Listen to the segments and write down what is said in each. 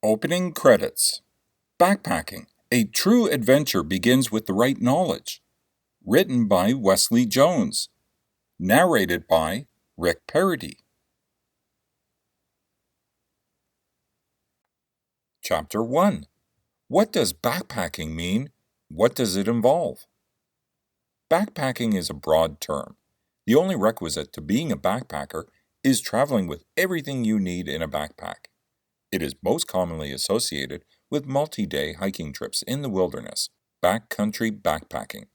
Opening credits. Backpacking. A true adventure begins with the right knowledge. Written by Wesley Jones. Narrated by Rick Parody. Chapter 1. What does backpacking mean? What does it involve? Backpacking is a broad term. The only requisite to being a backpacker is traveling with everything you need in a backpack. It is most commonly associated with multi-day hiking trips in the wilderness, backcountry backpacking.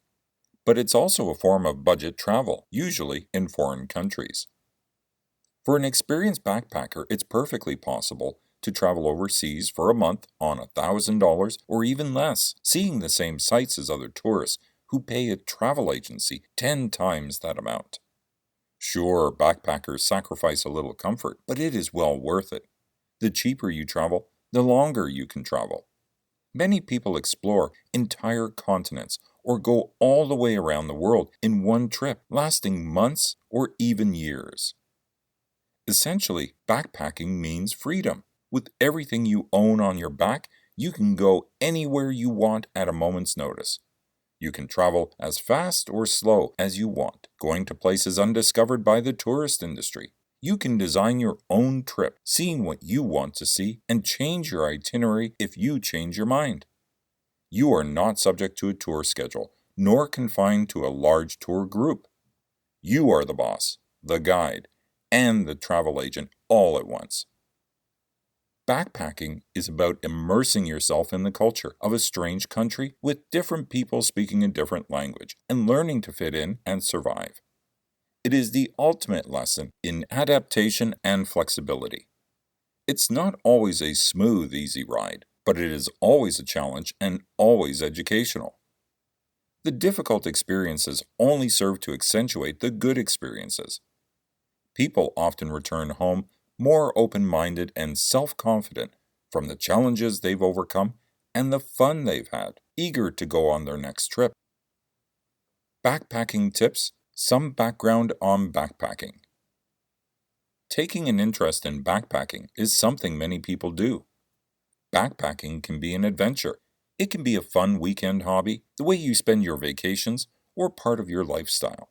But it's also a form of budget travel, usually in foreign countries. For an experienced backpacker, it's perfectly possible to travel overseas for a month on $1,000 or even less, seeing the same sights as other tourists who pay a travel agency 10 times that amount. Sure, backpackers sacrifice a little comfort, but it is well worth it. The cheaper you travel, the longer you can travel. Many people explore entire continents or go all the way around the world in one trip, lasting months or even years. Essentially, backpacking means freedom. With everything you own on your back, you can go anywhere you want at a moment's notice. You can travel as fast or slow as you want, going to places undiscovered by the tourist industry. You can design your own trip, seeing what you want to see, and change your itinerary if you change your mind. You are not subject to a tour schedule, nor confined to a large tour group. You are the boss, the guide, and the travel agent all at once. Backpacking is about immersing yourself in the culture of a strange country with different people speaking a different language and learning to fit in and survive. It is the ultimate lesson in adaptation and flexibility. It's not always a smooth, easy ride, but it is always a challenge and always educational. The difficult experiences only serve to accentuate the good experiences. People often return home more open-minded and self-confident from the challenges they've overcome and the fun they've had, eager to go on their next trip. Backpacking tips. Some background on backpacking. Taking an interest in backpacking is something many people do. Backpacking can be an adventure. It can be a fun weekend hobby, the way you spend your vacations, or part of your lifestyle.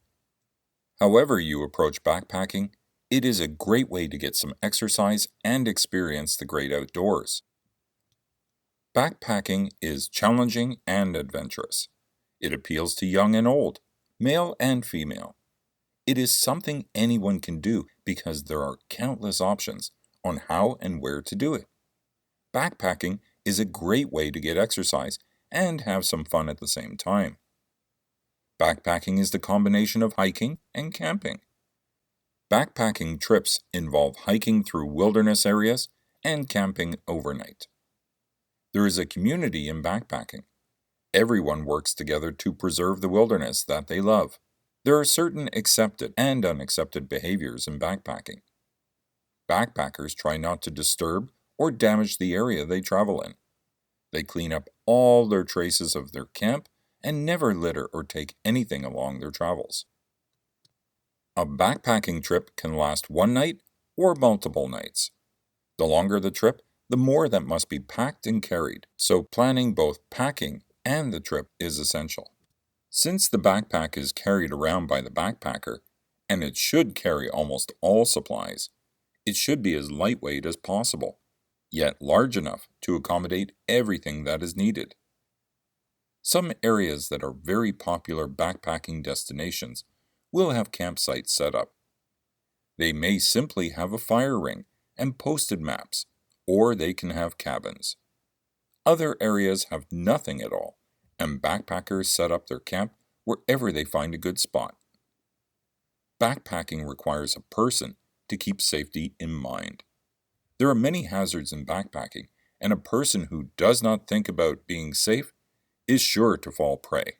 However you approach backpacking, it is a great way to get some exercise and experience the great outdoors. Backpacking is challenging and adventurous. It appeals to young and old, male and female. It is something anyone can do because there are countless options on how and where to do it. Backpacking is a great way to get exercise and have some fun at the same time. Backpacking is the combination of hiking and camping. Backpacking trips involve hiking through wilderness areas and camping overnight. There is a community in backpacking. Everyone works together to preserve the wilderness that they love. There are certain accepted and unaccepted behaviors in backpacking. Backpackers try not to disturb or damage the area they travel in. They clean up all their traces of their camp and never litter or take anything along their travels. A backpacking trip can last one night or multiple nights. The longer the trip, the more that must be packed and carried, so planning both packing and the trip is essential. Since the backpack is carried around by the backpacker, and it should carry almost all supplies, it should be as lightweight as possible, yet large enough to accommodate everything that is needed. Some areas that are very popular backpacking destinations will have campsites set up. They may simply have a fire ring and posted maps, or they can have cabins. Other areas have nothing at all, and backpackers set up their camp wherever they find a good spot. Backpacking requires a person to keep safety in mind. There are many hazards in backpacking, and a person who does not think about being safe is sure to fall prey.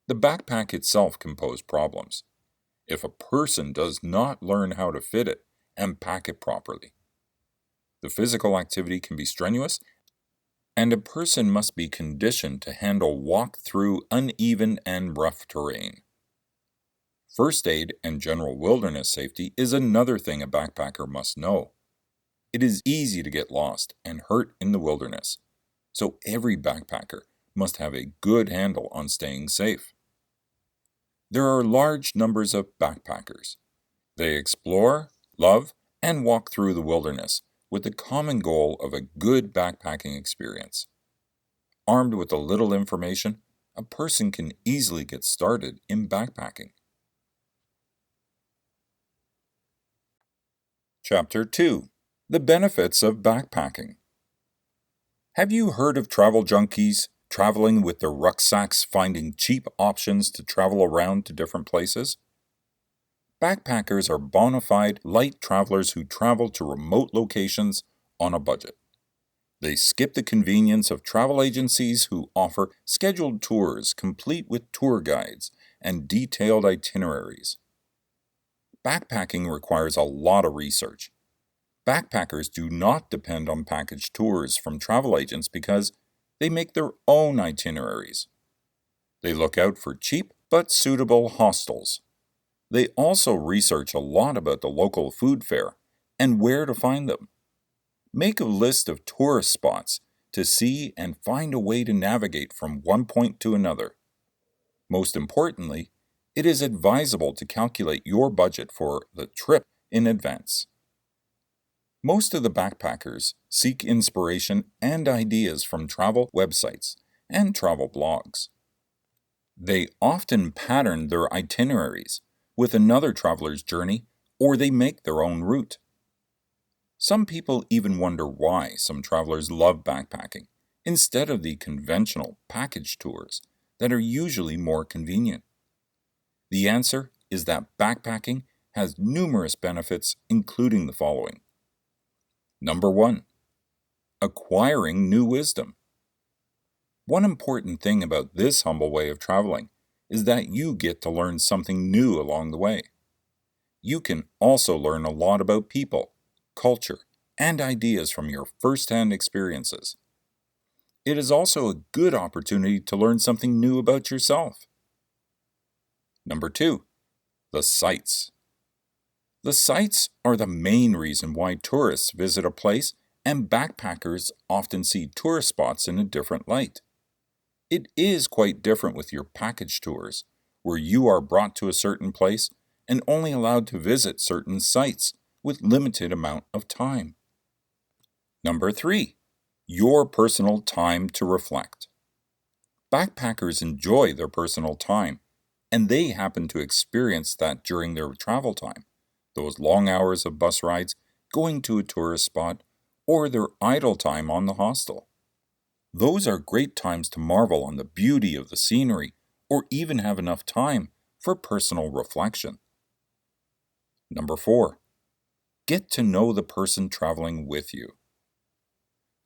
The backpack itself can pose problems if a person does not learn how to fit it and pack it properly. The physical activity can be strenuous, and a person must be conditioned to handle walk through uneven and rough terrain. First aid and general wilderness safety is another thing a backpacker must know. It is easy to get lost and hurt in the wilderness, so every backpacker must have a good handle on staying safe. There are large numbers of backpackers. They explore, love, and walk through the wilderness with the common goal of a good backpacking experience. Armed with a little information, a person can easily get started in backpacking. Chapter 2: The Benefits of Backpacking. Have you heard of travel junkies traveling with their rucksacks, finding cheap options to travel around to different places? Backpackers are bona fide light travelers who travel to remote locations on a budget. They skip the convenience of travel agencies who offer scheduled tours complete with tour guides and detailed itineraries. Backpacking requires a lot of research. Backpackers do not depend on package tours from travel agents because they make their own itineraries. They look out for cheap but suitable hostels. They also research a lot about the local food fare and where to find them. Make a list of tourist spots to see and find a way to navigate from one point to another. Most importantly, it is advisable to calculate your budget for the trip in advance. Most of the backpackers seek inspiration and ideas from travel websites and travel blogs. They often pattern their itineraries with another traveler's journey, or they make their own route. Some people even wonder why some travelers love backpacking instead of the conventional package tours that are usually more convenient. The answer is that backpacking has numerous benefits, including the following. Number 1. Acquiring new wisdom. One important thing about this humble way of traveling is that you get to learn something new along the way. You can also learn a lot about people, culture, and ideas from your first-hand experiences. It is also a good opportunity to learn something new about yourself. Number 2. The sights. The sights are the main reason why tourists visit a place, and backpackers often see tourist spots in a different light. It is quite different with your package tours, where you are brought to a certain place and only allowed to visit certain sites with limited amount of time. Number 3. Your personal time to reflect. Backpackers enjoy their personal time, and they happen to experience that during their travel time, those long hours of bus rides, going to a tourist spot, or their idle time on the hostel. Those are great times to marvel on the beauty of the scenery, or even have enough time for personal reflection. Number 4. Get to know the person traveling with you.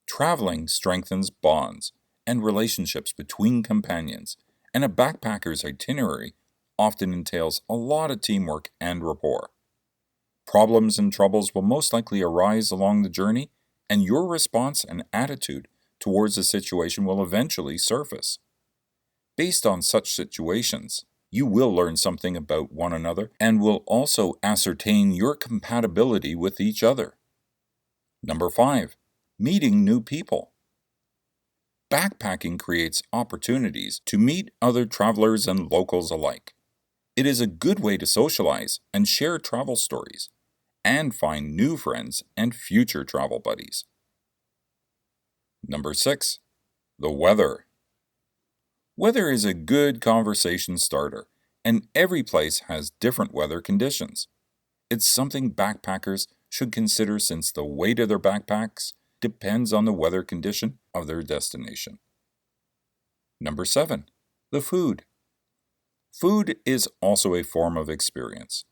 Traveling strengthens bonds and relationships between companions, and a backpacker's itinerary often entails a lot of teamwork and rapport. Problems and troubles will most likely arise along the journey, and your response and attitude towards the situation will eventually surface. Based on such situations, you will learn something about one another and will also ascertain your compatibility with each other. Number 5. Meeting new people. Backpacking creates opportunities to meet other travelers and locals alike. It is a good way to socialize and share travel stories, and find new friends and future travel buddies. Number 6. The weather. Weather is a good conversation starter, and every place has different weather conditions. It's something backpackers should consider since the weight of their backpacks depends on the weather condition of their destination. Number 7. The food. Food is also a form of experience.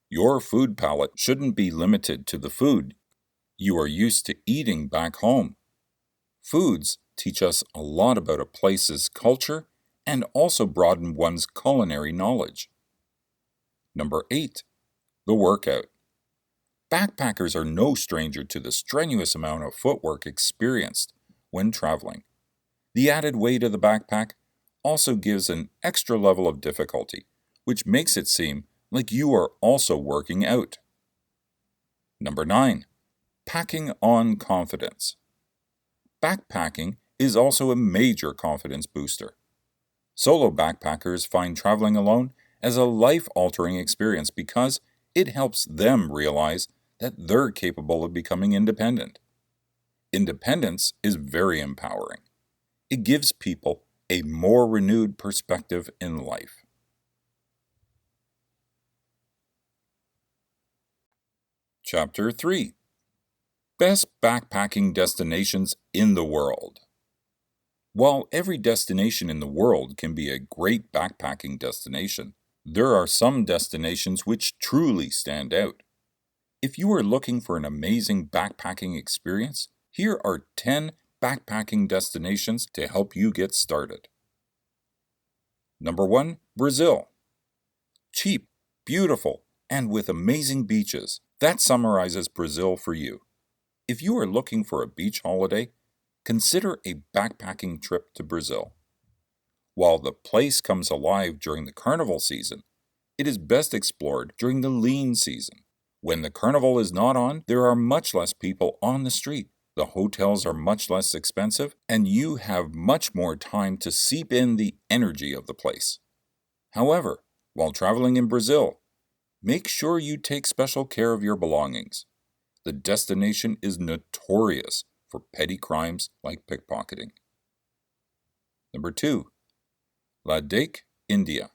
Your food palate shouldn't be limited to the food you are used to eating back home. Foods teach us a lot about a place's culture and also broaden one's culinary knowledge. Number 8. The workout. Backpackers are no stranger to the strenuous amount of footwork experienced when traveling. The added weight of the backpack also gives an extra level of difficulty, which makes it seem like you are also working out. Number 9. Packing on confidence. Backpacking is also a major confidence booster. Solo backpackers find traveling alone as a life-altering experience because it helps them realize that they're capable of becoming independent. Independence is very empowering. It gives people a more renewed perspective in life. Chapter 3. Best Backpacking Destinations in the World. While every destination in the world can be a great backpacking destination, there are some destinations which truly stand out. If you are looking for an amazing backpacking experience, here are 10 backpacking destinations to help you get started. Number 1. Brazil. Cheap, beautiful, and with amazing beaches. That summarizes Brazil for you. If you are looking for a beach holiday, consider a backpacking trip to Brazil. While the place comes alive during the carnival season, it is best explored during the lean season. When the carnival is not on, there are much less people on the street. The hotels are much less expensive, and you have much more time to seep in the energy of the place. However, while traveling in Brazil, make sure you take special care of your belongings. The destination is notorious for petty crimes like pickpocketing. Number 2. Ladakh, India.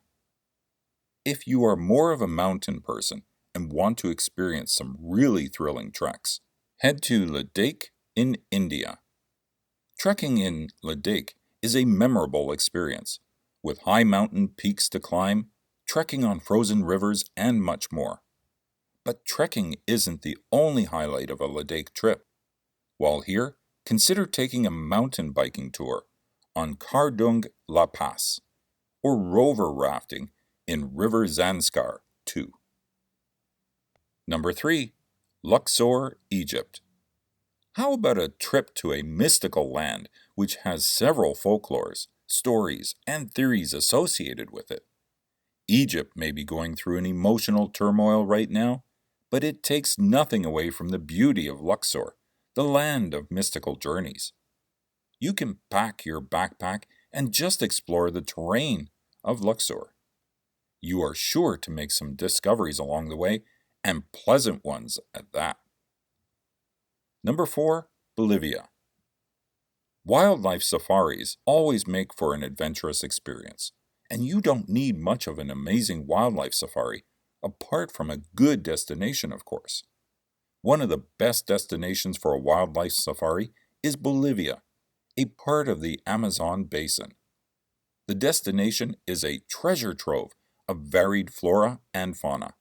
If you are more of a mountain person and want to experience some really thrilling treks, head to Ladakh in India. Trekking in Ladakh is a memorable experience, with high mountain peaks to climb, trekking on frozen rivers, and much more. But trekking isn't the only highlight of a Ladakh trip. While here, consider taking a mountain biking tour on Kardung La Pass or rover rafting in River Zanskar too. Number 3. Luxor, Egypt. How about a trip to a mystical land which has several folklores, stories, and theories associated with it? Egypt may be going through an emotional turmoil right now, but it takes nothing away from the beauty of Luxor, the land of mystical journeys. You can pack your backpack and just explore the terrain of Luxor. You are sure to make some discoveries along the way, and pleasant ones at that. Number 4. Bolivia. Wildlife safaris always make for an adventurous experience, and you don't need much of an amazing wildlife safari, apart from a good destination, of course. One of the best destinations for a wildlife safari is Bolivia, a part of the Amazon basin. The destination is a treasure trove of varied flora and fauna.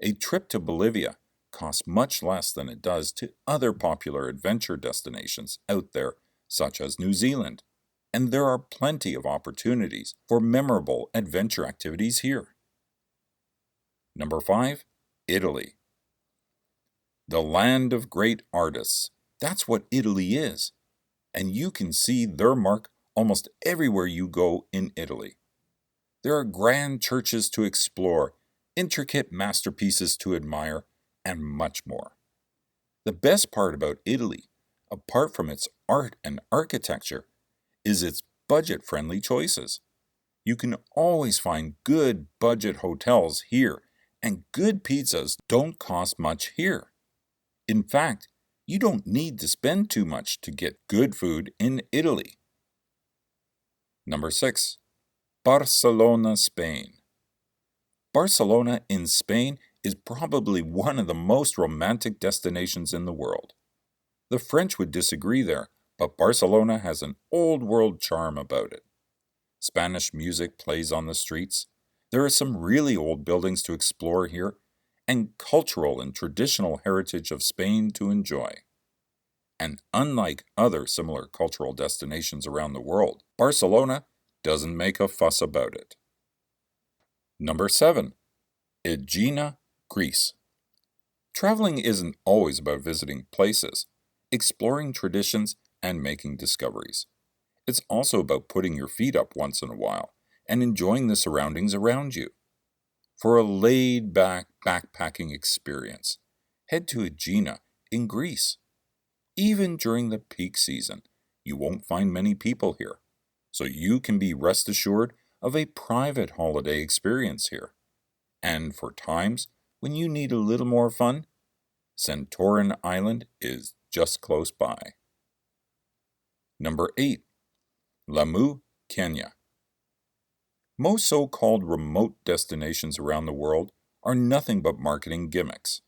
A trip to Bolivia costs much less than it does to other popular adventure destinations out there, such as New Zealand, and there are plenty of opportunities for memorable adventure activities here. Number 5. Italy. The land of great artists. That's what Italy is, and you can see their mark almost everywhere you go in Italy. There are grand churches to explore, intricate masterpieces to admire, and much more. The best part about Italy, apart from its art and architecture, is its budget-friendly choices. You can always find good budget hotels here, and good pizzas don't cost much here. In fact, you don't need to spend too much to get good food in Italy. Number 6. Barcelona, Spain. Barcelona in Spain is probably one of the most romantic destinations in the world. The French would disagree there, but Barcelona has an old-world charm about it. Spanish music plays on the streets. There are some really old buildings to explore here, and cultural and traditional heritage of Spain to enjoy. And unlike other similar cultural destinations around the world, Barcelona doesn't make a fuss about it. Number 7. Aegina, Greece. Traveling isn't always about visiting places, exploring traditions, and making discoveries. It's also about putting your feet up once in a while and enjoying the surroundings around you. For a laid-back backpacking experience, head to Aegina, in Greece. Even during the peak season, you won't find many people here, so you can be rest assured of a private holiday experience here. And for times when you need a little more fun, Santorin Island is just close by. Number 8. Lamu, Kenya. Most so-called remote destinations around the world are nothing but marketing gimmicks,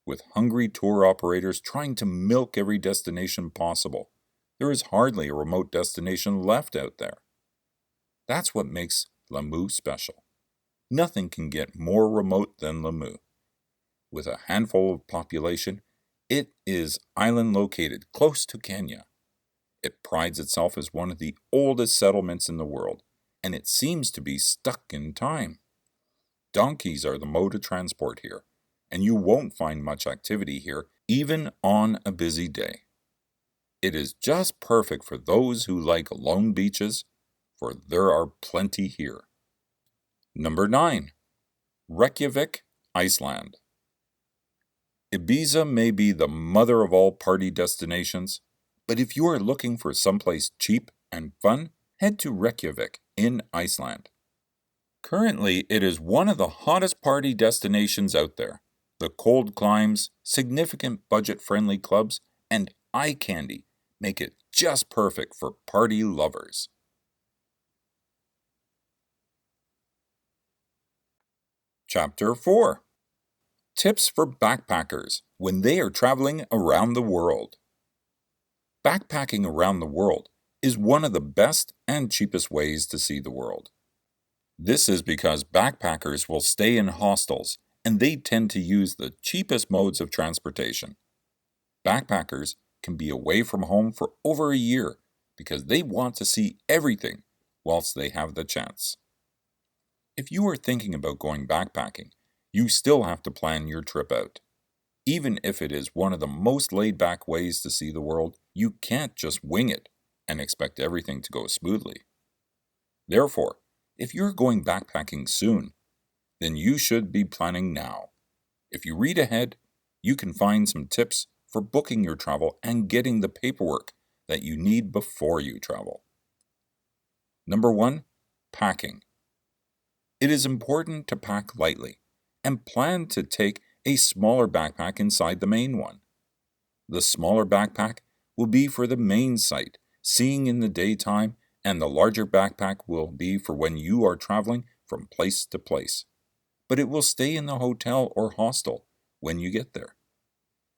with hungry tour operators trying to milk every destination possible. There is hardly a remote destination left out there. That's what makes Lamu special. Nothing can get more remote than Lamu. With a handful of population, it is island located close to Kenya. It prides itself as one of the oldest settlements in the world, and it seems to be stuck in time. Donkeys are the mode of transport here, and you won't find much activity here even on a busy day. It is just perfect for those who like lone beaches, for there are plenty here. Number 9. Reykjavik, Iceland. Ibiza may be the mother of all party destinations, but if you are looking for someplace cheap and fun, head to Reykjavik in Iceland. Currently, it is one of the hottest party destinations out there. The cold climes, significant budget-friendly clubs, and eye candy make it just perfect for party lovers. Chapter 4. Tips for backpackers when they are traveling around the world. Backpacking around the world is one of the best and cheapest ways to see the world. This is because backpackers will stay in hostels and they tend to use the cheapest modes of transportation. Backpackers can be away from home for over a year because they want to see everything whilst they have the chance. If you are thinking about going backpacking, you still have to plan your trip out. Even if it is one of the most laid-back ways to see the world, you can't just wing it and expect everything to go smoothly. Therefore, if you're going backpacking soon, then you should be planning now. If you read ahead, you can find some tips for booking your travel and getting the paperwork that you need before you travel. Number 1. Packing. It is important to pack lightly and plan to take a smaller backpack inside the main one. The smaller backpack will be for the main site, seeing in the daytime, and the larger backpack will be for when you are traveling from place to place. But it will stay in the hotel or hostel when you get there.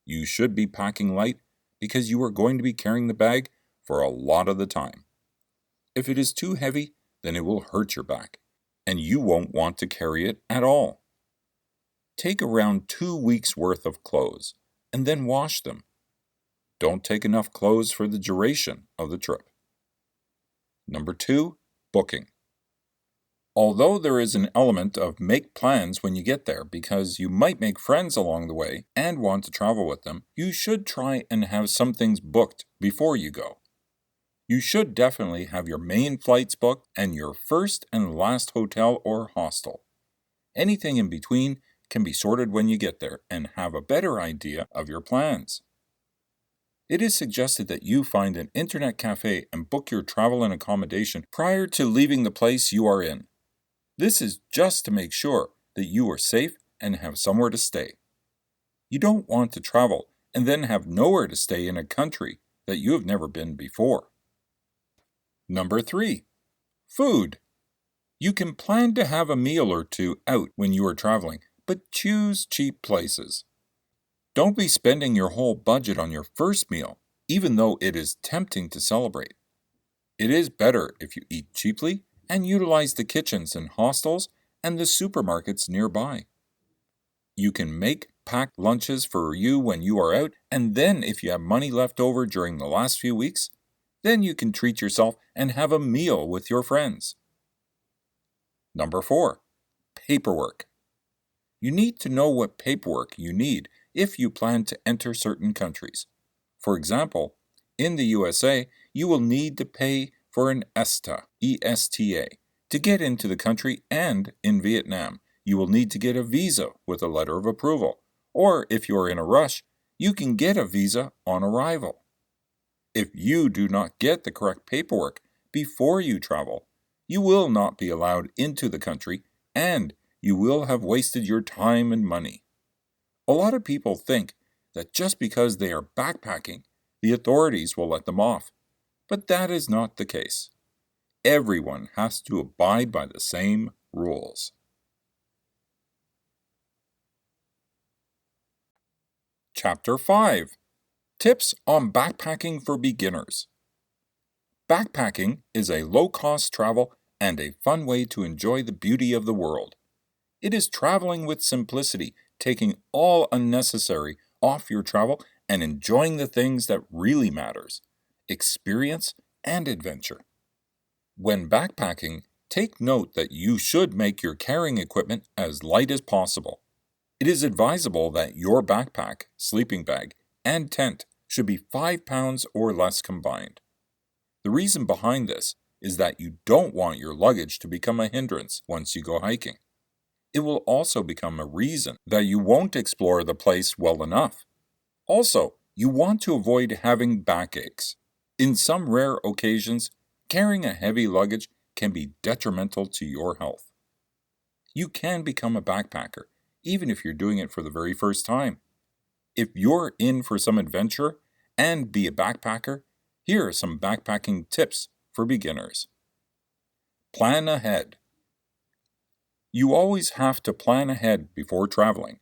You should be packing light because you are going to be carrying the bag for a lot of the time. If it is too heavy, then it will hurt your back, and you won't want to carry it at all. Take around 2 weeks' worth of clothes and then wash them. Don't take enough clothes for the duration of the trip. Number 2. Booking. Although there is an element of make plans when you get there because you might make friends along the way and want to travel with them, you should try and have some things booked before you go. You should definitely have your main flights booked and your first and last hotel or hostel. Anything in between can be sorted when you get there and have a better idea of your plans. It is suggested that you find an internet cafe and book your travel and accommodation prior to leaving the place you are in. This is just to make sure that you are safe and have somewhere to stay. You don't want to travel and then have nowhere to stay in a country that you have never been before. Number 3. Food. You can plan to have a meal or two out when you are traveling, but choose cheap places. Don't be spending your whole budget on your first meal, even though it is tempting to celebrate. It is better if you eat cheaply and utilize the kitchens in hostels and the supermarkets nearby. You can make packed lunches for you when you are out, and then if you have money left over during the last few weeks, then you can treat yourself and have a meal with your friends. Number 4. Paperwork. You need to know what paperwork you need if you plan to enter certain countries. For example, in the USA, you will need to pay for an ESTA, E-S-T-A, to get into the country, and in Vietnam, you will need to get a visa with a letter of approval. Or if you are in a rush, You can get a visa on arrival. If you do not get the correct paperwork before you travel, you will not be allowed into the country and you will have wasted your time and money. A lot of people think that just because they are backpacking, the authorities will let them off, but that is not the case. Everyone has to abide by the same rules. Chapter 5: Tips on Backpacking for Beginners. Backpacking is a low-cost travel and a fun way to enjoy the beauty of the world. It is traveling with simplicity, taking all unnecessary off your travel and enjoying the things that really matters: experience and adventure. When backpacking, take note that you should make your carrying equipment as light as possible. It is advisable that your backpack, sleeping bag, and tent should be 5 pounds or less combined. The reason behind this is that you don't want your luggage to become a hindrance once you go hiking. It will also become a reason that you won't explore the place well enough. Also, you want to avoid having backaches. In some rare occasions, carrying a heavy luggage can be detrimental to your health. You can become a backpacker, even if you're doing it for the very first time. If you're in for some adventure and be a backpacker, here are some backpacking tips for beginners. Plan ahead. You always have to plan ahead before traveling.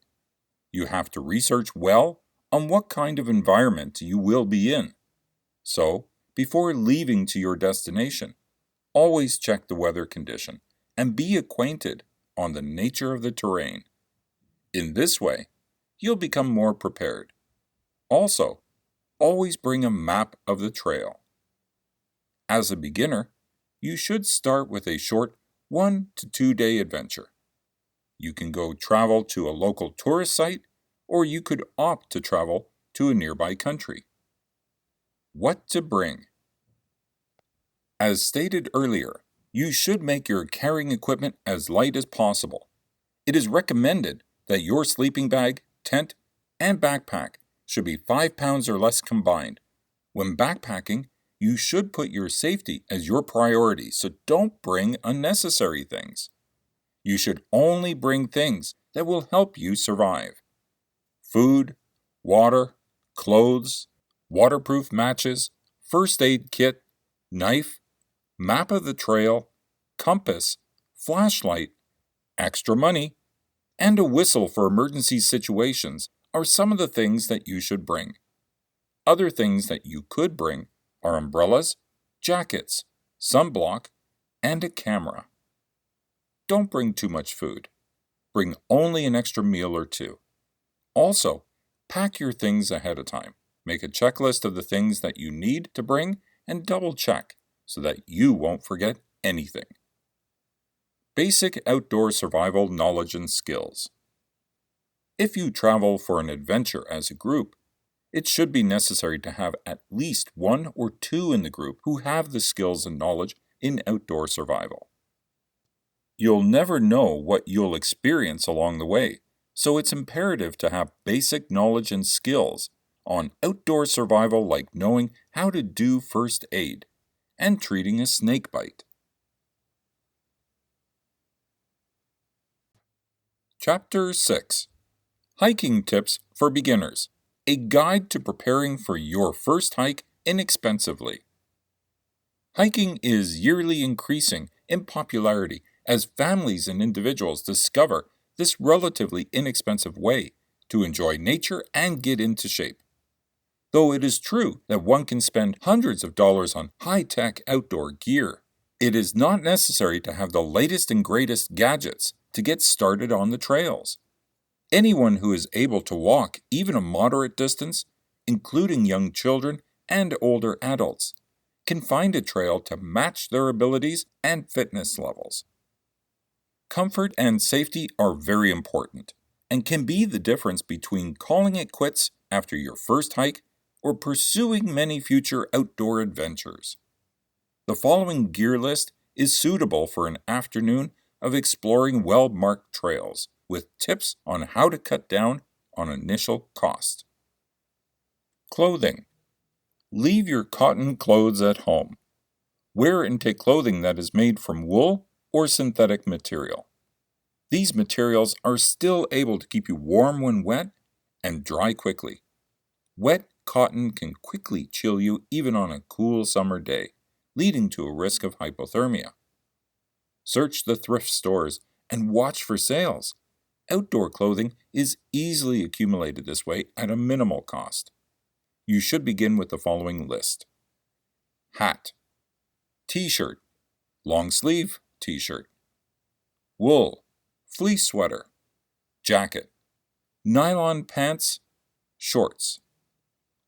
You have to research well on what kind of environment you will be in. So, before leaving to your destination, always check the weather condition and be acquainted on the nature of the terrain. In this way, you'll become more prepared. Also, always bring a map of the trail. As a beginner, you should start with a short 1 to 2 day adventure. You can go travel to a local tourist site, or you could opt to travel to a nearby country. What to bring? As stated earlier, you should make your carrying equipment as light as possible. It is recommended that your sleeping bag, tent, and backpack should be 5 pounds or less combined. When backpacking, you should put your safety as your priority, so don't bring unnecessary things. You should only bring things that will help you survive. Food, water, clothes, waterproof matches, first aid kit, knife, map of the trail, compass, flashlight, extra money, and a whistle for emergency situations are some of the things that you should bring. Other things that you could bring are umbrellas, jackets, sunblock, and a camera. Don't bring too much food. Bring only an extra meal or two. Also, pack your things ahead of time. Make a checklist of the things that you need to bring and double check so that you won't forget anything. Basic outdoor survival knowledge and skills. If you travel for an adventure as a group, it should be necessary to have at least 1 or 2 in the group who have the skills and knowledge in outdoor survival. You'll never know what you'll experience along the way, so it's imperative to have basic knowledge and skills on outdoor survival, like knowing how to do first aid and treating a snake bite. Chapter 6: Hiking Tips for Beginners. A guide to preparing for your first hike inexpensively. Hiking is yearly increasing in popularity as families and individuals discover this relatively inexpensive way to enjoy nature and get into shape. Though it is true that one can spend hundreds of dollars on high-tech outdoor gear, it is not necessary to have the latest and greatest gadgets to get started on the trails. Anyone who is able to walk even a moderate distance, including young children and older adults, can find a trail to match their abilities and fitness levels. Comfort and safety are very important and can be the difference between calling it quits after your first hike or pursuing many future outdoor adventures. The following gear list is suitable for an afternoon of exploring well-marked trails, with tips on how to cut down on initial cost. Clothing. Leave your cotton clothes at home. Wear and take clothing that is made from wool or synthetic material. These materials are still able to keep you warm when wet and dry quickly. Wet cotton can quickly chill you even on a cool summer day, leading to a risk of hypothermia. Search the thrift stores and watch for sales. Outdoor clothing is easily accumulated this way at a minimal cost. You should begin with the following list: hat, t-shirt, long sleeve t-shirt, wool, fleece sweater, jacket, nylon pants, shorts,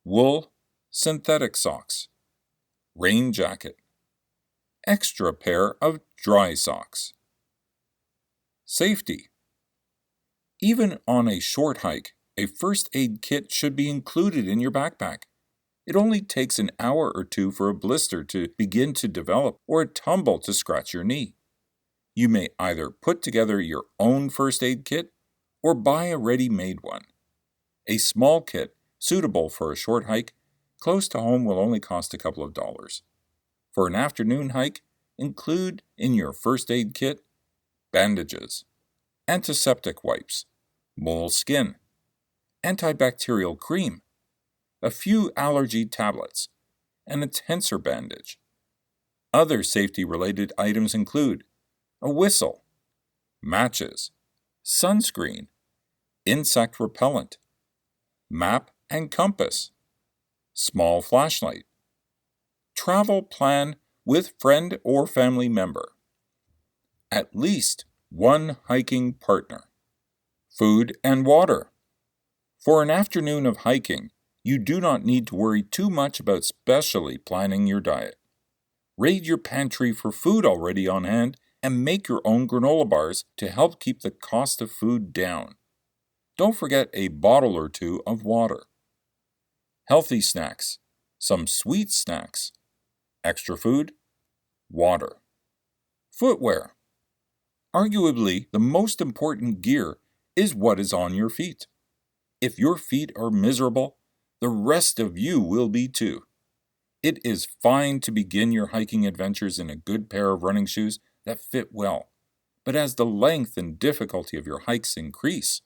wool, synthetic socks, rain jacket, extra pair of dry socks. Safety. Even on a short hike, a first aid kit should be included in your backpack. It only takes an hour or two for a blister to begin to develop or a tumble to scratch your knee. You may either put together your own first aid kit or buy a ready-made one. A small kit suitable for a short hike close to home will only cost a couple of dollars. For an afternoon hike, include in your first aid kit bandages, antiseptic wipes, moleskin, antibacterial cream, a few allergy tablets, and a tensor bandage. Other safety-related items include a whistle, matches, sunscreen, insect repellent, map and compass, small flashlight, travel plan with friend or family member, at least one hiking partner, food and water. For an afternoon of hiking, you do not need to worry too much about specially planning your diet. Raid your pantry for food already on hand and make your own granola bars to help keep the cost of food down. Don't forget a bottle or two of water. Healthy snacks, some sweet snacks, extra food, water. Footwear. Arguably, the most important gear is what is on your feet. If your feet are miserable, the rest of you will be too. It is fine to begin your hiking adventures in a good pair of running shoes that fit well, but as the length and difficulty of your hikes increase,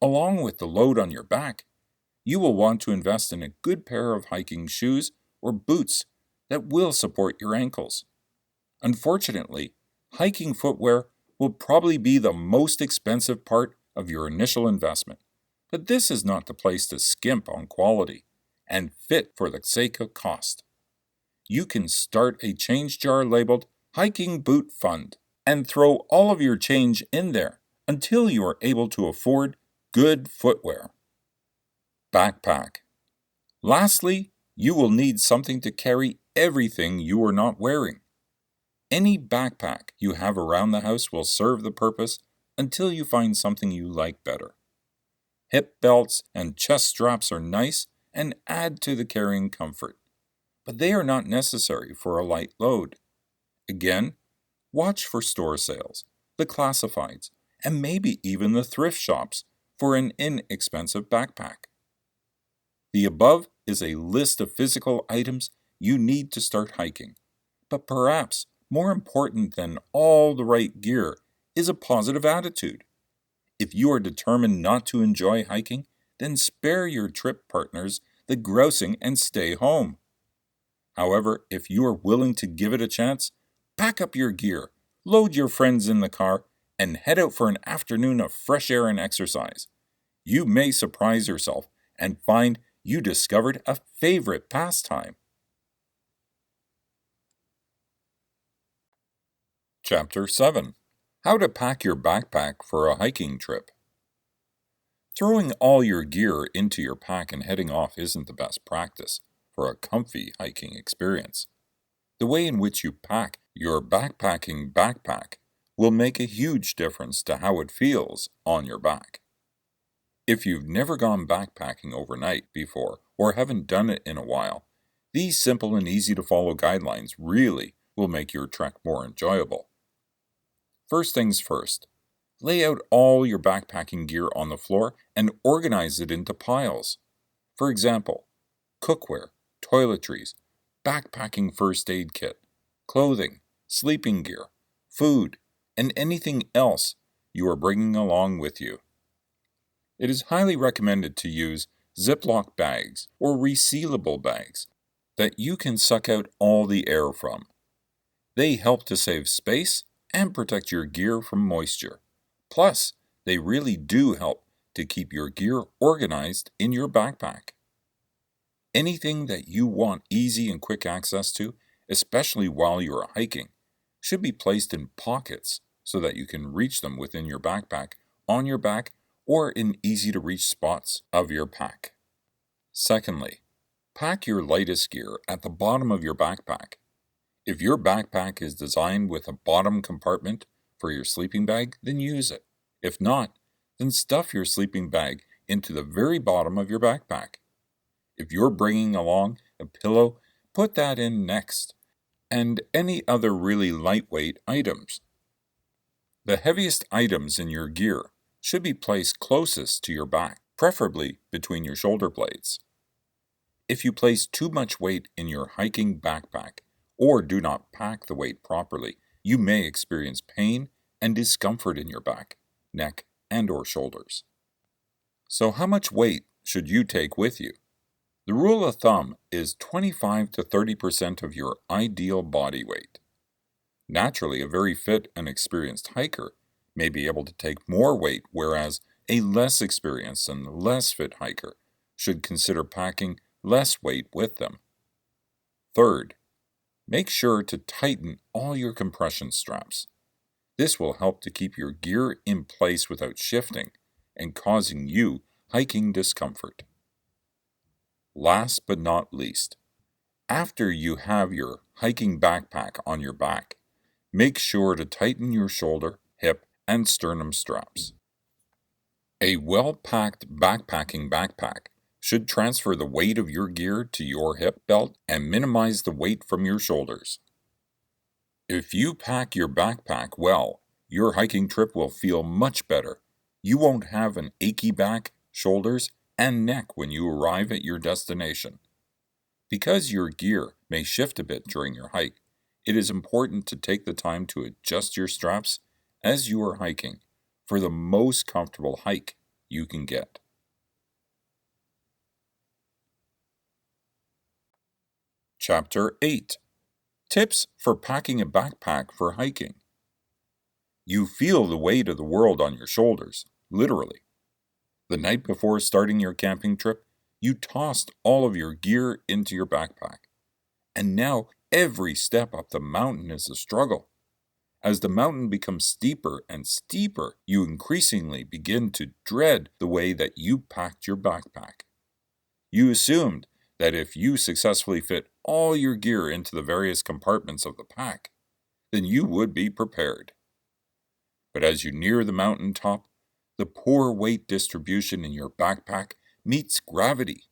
along with the load on your back, you will want to invest in a good pair of hiking shoes or boots that will support your ankles. Unfortunately, hiking footwear will probably be the most expensive part of your initial investment, but this is not the place to skimp on quality and fit for the sake of cost. You can start a change jar labeled Hiking Boot Fund and throw all of your change in there until you are able to afford good footwear. Backpack. Lastly, you will need something to carry everything you are not wearing. Any backpack you have around the house will serve the purpose until you find something you like better. Hip belts and chest straps are nice and add to the carrying comfort, but they are not necessary for a light load. Again, watch for store sales, the classifieds, and maybe even the thrift shops for an inexpensive backpack. The above is a list of physical items you need to start hiking, but perhaps more important than all the right gear is a positive attitude. If you are determined not to enjoy hiking, then spare your trip partners the grousing and stay home. However, if you are willing to give it a chance, pack up your gear, load your friends in the car, and head out for an afternoon of fresh air and exercise. You may surprise yourself and find you discovered a favorite pastime. Chapter 7. How to pack your backpack for a hiking trip. Throwing all your gear into your pack and heading off isn't the best practice for a comfy hiking experience. The way in which you pack your backpacking backpack will make a huge difference to how it feels on your back. If you've never gone backpacking overnight before or haven't done it in a while, these simple and easy to follow guidelines really will make your trek more enjoyable. First things first, lay out all your backpacking gear on the floor and organize it into piles. For example, cookware, toiletries, backpacking first aid kit, clothing, sleeping gear, food, and anything else you are bringing along with you. It is highly recommended to use Ziploc bags or resealable bags that you can suck out all the air from. They help to save space and protect your gear from moisture. Plus, they really do help to keep your gear organized in your backpack. Anything that you want easy and quick access to, especially while you are hiking, should be placed in pockets so that you can reach them within your backpack, on your back, or in easy-to-reach spots of your pack. Secondly, pack your lightest gear at the bottom of your backpack. If your backpack is designed with a bottom compartment for your sleeping bag, then use it. If not, then stuff your sleeping bag into the very bottom of your backpack. If you're bringing along a pillow, put that in next, and any other really lightweight items. The heaviest items in your gear should be placed closest to your back, preferably between your shoulder blades. If you place too much weight in your hiking backpack, or do not pack the weight properly, you may experience pain and discomfort in your back, neck, and/or shoulders. So how much weight should you take with you? The rule of thumb is 25 to 30% of your ideal body weight. Naturally, a very fit and experienced hiker may be able to take more weight, whereas a less experienced and less fit hiker should consider packing less weight with them. Third, make sure to tighten all your compression straps. This will help to keep your gear in place without shifting and causing you hiking discomfort. Last but not least, after you have your hiking backpack on your back, make sure to tighten your shoulder, hip, and sternum straps. A well-packed backpacking backpack should transfer the weight of your gear to your hip belt and minimize the weight from your shoulders. If you pack your backpack well, your hiking trip will feel much better. You won't have an achy back, shoulders, and neck when you arrive at your destination. Because your gear may shift a bit during your hike, it is important to take the time to adjust your straps as you are hiking for the most comfortable hike you can get. Chapter 8. Tips for packing a backpack for hiking. You feel the weight of the world on your shoulders, literally. The night before starting your camping trip, you tossed all of your gear into your backpack. And now every step up the mountain is a struggle. As the mountain becomes steeper and steeper, you increasingly begin to dread the way that you packed your backpack. You assumed that if you successfully fit all your gear into the various compartments of the pack, then you would be prepared. But as you near the mountain top, the poor weight distribution in your backpack meets gravity,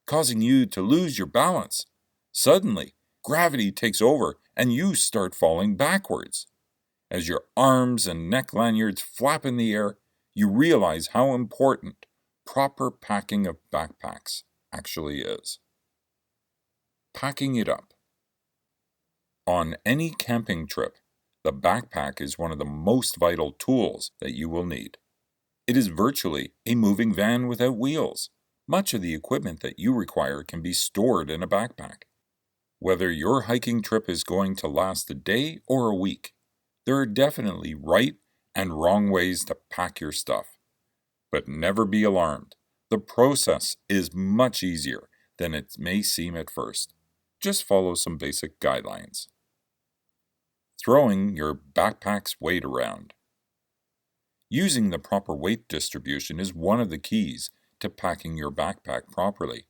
causing you to lose your balance. Suddenly, gravity takes over and you start falling backwards. As your arms and neck lanyards flap in the air, you realize how important proper packing of backpacks actually is. Packing it up. On any camping trip, the backpack is one of the most vital tools that you will need. It is virtually a moving van without wheels. Much of the equipment that you require can be stored in a backpack. Whether your hiking trip is going to last a day or a week, there are definitely right and wrong ways to pack your stuff. But never be alarmed. The process is much easier than it may seem at first. Just follow some basic guidelines. Throwing your backpack's weight around. Using the proper weight distribution is one of the keys to packing your backpack properly.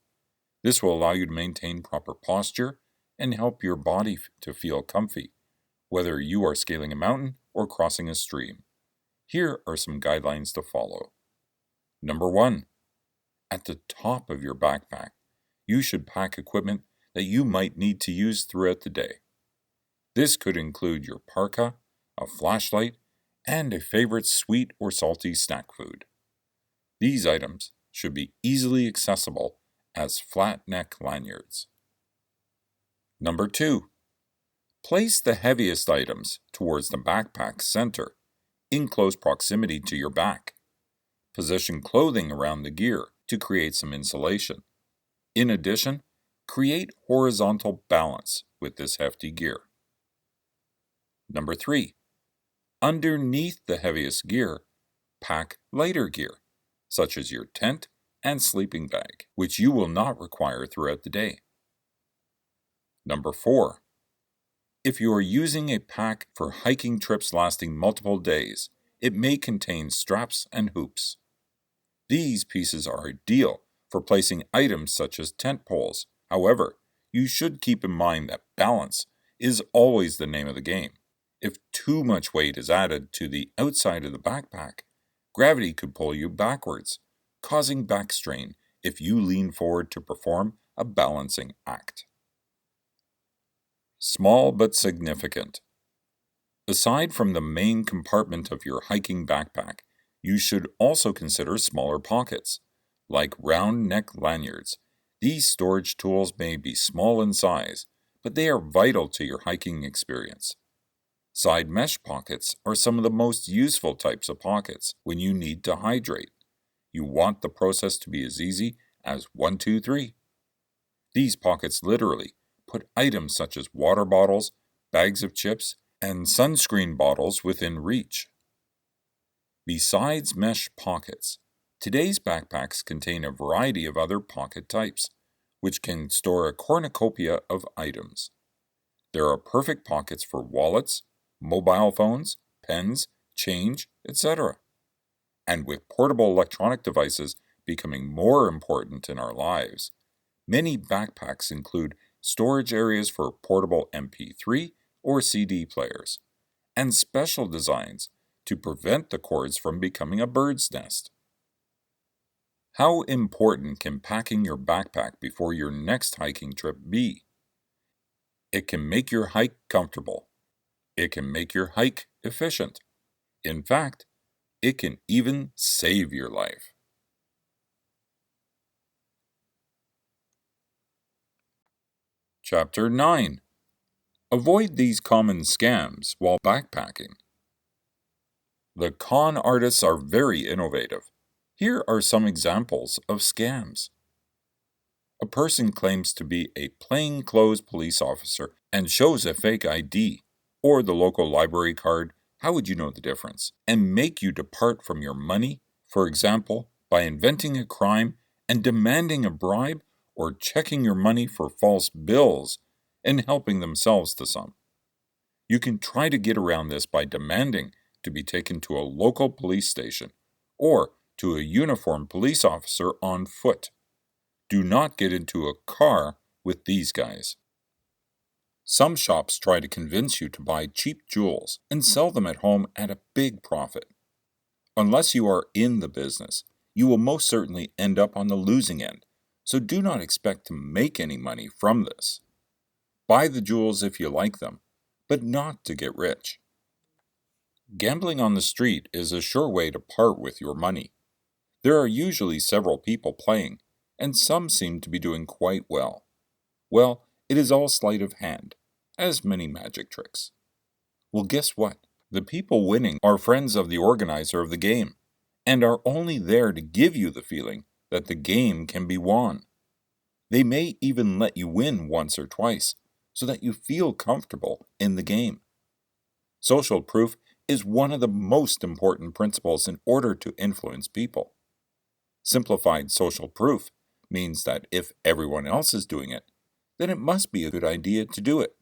This will allow you to maintain proper posture and help your body to feel comfy, whether you are scaling a mountain or crossing a stream. Here are some guidelines to follow. Number 1. At the top of your backpack, you should pack equipment that you might need to use throughout the day. This could include your parka, a flashlight, and a favorite sweet or salty snack food. These items should be easily accessible as flat neck lanyards. Number 2. Place the heaviest items towards the backpack's center, in close proximity to your back. Position clothing around the gear to create some insulation. In addition, create horizontal balance with this hefty gear. Number 3. Underneath the heaviest gear, pack lighter gear, such as your tent and sleeping bag, which you will not require throughout the day. Number 4. If you are using a pack for hiking trips lasting multiple days, it may contain straps and hoops. These pieces are ideal for placing items such as tent poles. However, you should keep in mind that balance is always the name of the game. If too much weight is added to the outside of the backpack, gravity could pull you backwards, causing back strain if you lean forward to perform a balancing act. Small but significant. Aside from the main compartment of your hiking backpack, you should also consider smaller pockets, like round neck lanyards. These storage tools may be small in size, but they are vital to your hiking experience. Side mesh pockets are some of the most useful types of pockets when you need to hydrate. You want the process to be as easy as 1, 2, 3. These pockets literally put items such as water bottles, bags of chips, and sunscreen bottles within reach. Besides mesh pockets, today's backpacks contain a variety of other pocket types, which can store a cornucopia of items. There are perfect pockets for wallets, mobile phones, pens, change, etc. And with portable electronic devices becoming more important in our lives, many backpacks include storage areas for portable MP3 or CD players, and special designs to prevent the cords from becoming a bird's nest. How important can packing your backpack before your next hiking trip be? It can make your hike comfortable. It can make your hike efficient. In fact, it can even save your life. Chapter 9. Avoid these common scams while backpacking. The con artists are very innovative. Here are some examples of scams. A person claims to be a plainclothes police officer and shows a fake ID or the local library card. How would you know the difference? And make you depart from your money, for example, by inventing a crime and demanding a bribe or checking your money for false bills and helping themselves to some. You can try to get around this by demanding to be taken to a local police station or to a uniformed police officer on foot. Do not get into a car with these guys. Some shops try to convince you to buy cheap jewels and sell them at home at a big profit. Unless you are in the business, you will most certainly end up on the losing end, so do not expect to make any money from this. Buy the jewels if you like them, but not to get rich. Gambling on the street is a sure way to part with your money. There are usually several people playing, and some seem to be doing quite well. Well, it is all sleight of hand, as many magic tricks. Well, guess what? The people winning are friends of the organizer of the game, and are only there to give you the feeling that the game can be won. They may even let you win once or twice, so that you feel comfortable in the game. Social proof is one of the most important principles in order to influence people. Simplified social proof means that if everyone else is doing it, then it must be a good idea to do it.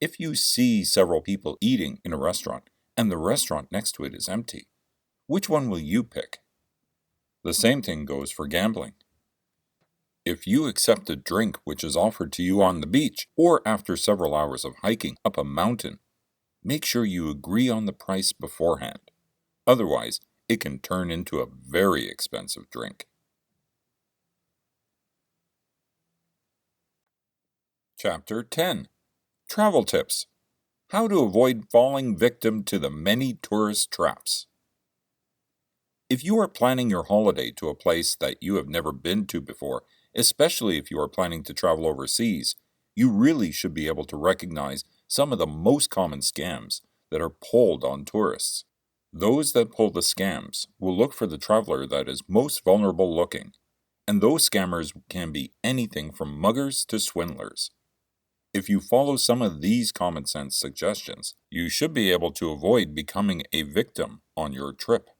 If you see several people eating in a restaurant and the restaurant next to it is empty, which one will you pick? The same thing goes for gambling. If you accept a drink which is offered to you on the beach or after several hours of hiking up a mountain, make sure you agree on the price beforehand. Otherwise, it can turn into a very expensive drink. Chapter 10. Travel Tips. How to avoid falling victim to the many tourist traps. If you are planning your holiday to a place that you have never been to before, Especially if you are planning to travel overseas, you really should be able to recognize some of the most common scams that are pulled on tourists. Those that pull the scams will look for the traveler that is most vulnerable looking, and those scammers can be anything from muggers to swindlers. If you follow some of these common sense suggestions, you should be able to avoid becoming a victim on your trip.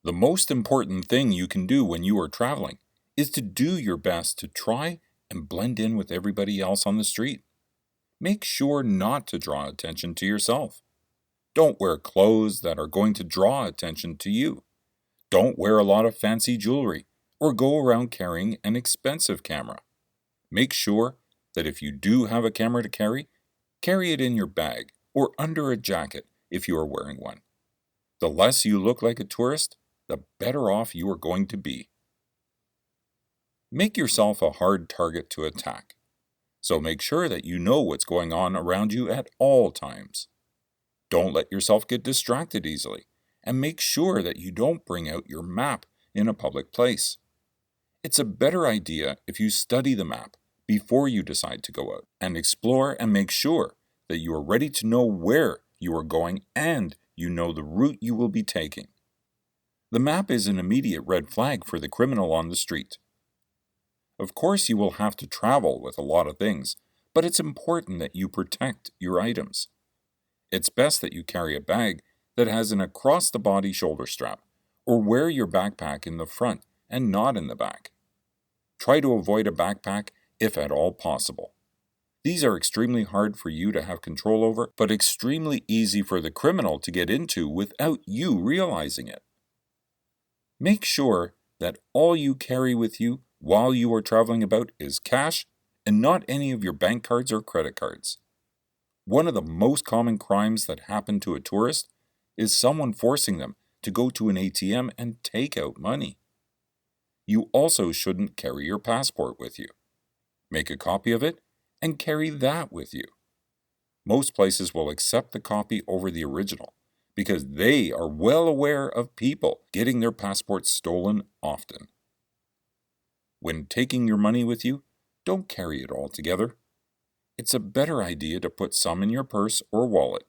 The most important thing you can do when you are traveling is to do your best to try and blend in with everybody else on the street. Make sure not to draw attention to yourself. Don't wear clothes that are going to draw attention to you. Don't wear a lot of fancy jewelry or go around carrying an expensive camera. Make sure that if you do have a camera to carry it in your bag or under a jacket if you are wearing one. The less you look like a tourist, the better off you are going to be. Make yourself a hard target to attack. So make sure that you know what's going on around you at all times. Don't let yourself get distracted easily, and make sure that you don't bring out your map in a public place. It's a better idea if you study the map before you decide to go out and explore and make sure that you are ready to know where you are going and you know the route you will be taking. The map is an immediate red flag for the criminal on the street. Of course, you will have to travel with a lot of things, but it's important that you protect your items. It's best that you carry a bag that has an across-the-body shoulder strap, or wear your backpack in the front and not in the back. Try to avoid a backpack if at all possible. These are extremely hard for you to have control over, but extremely easy for the criminal to get into without you realizing it. Make sure that all you carry with you while you are traveling about is cash and not any of your bank cards or credit cards. One of the most common crimes that happen to a tourist is someone forcing them to go to an ATM and take out money. You also shouldn't carry your passport with you. Make a copy of it and carry that with you. Most places will accept the copy over the original because they are well aware of people getting their passports stolen often. When taking your money with you, don't carry it all together. It's a better idea to put some in your purse or wallet,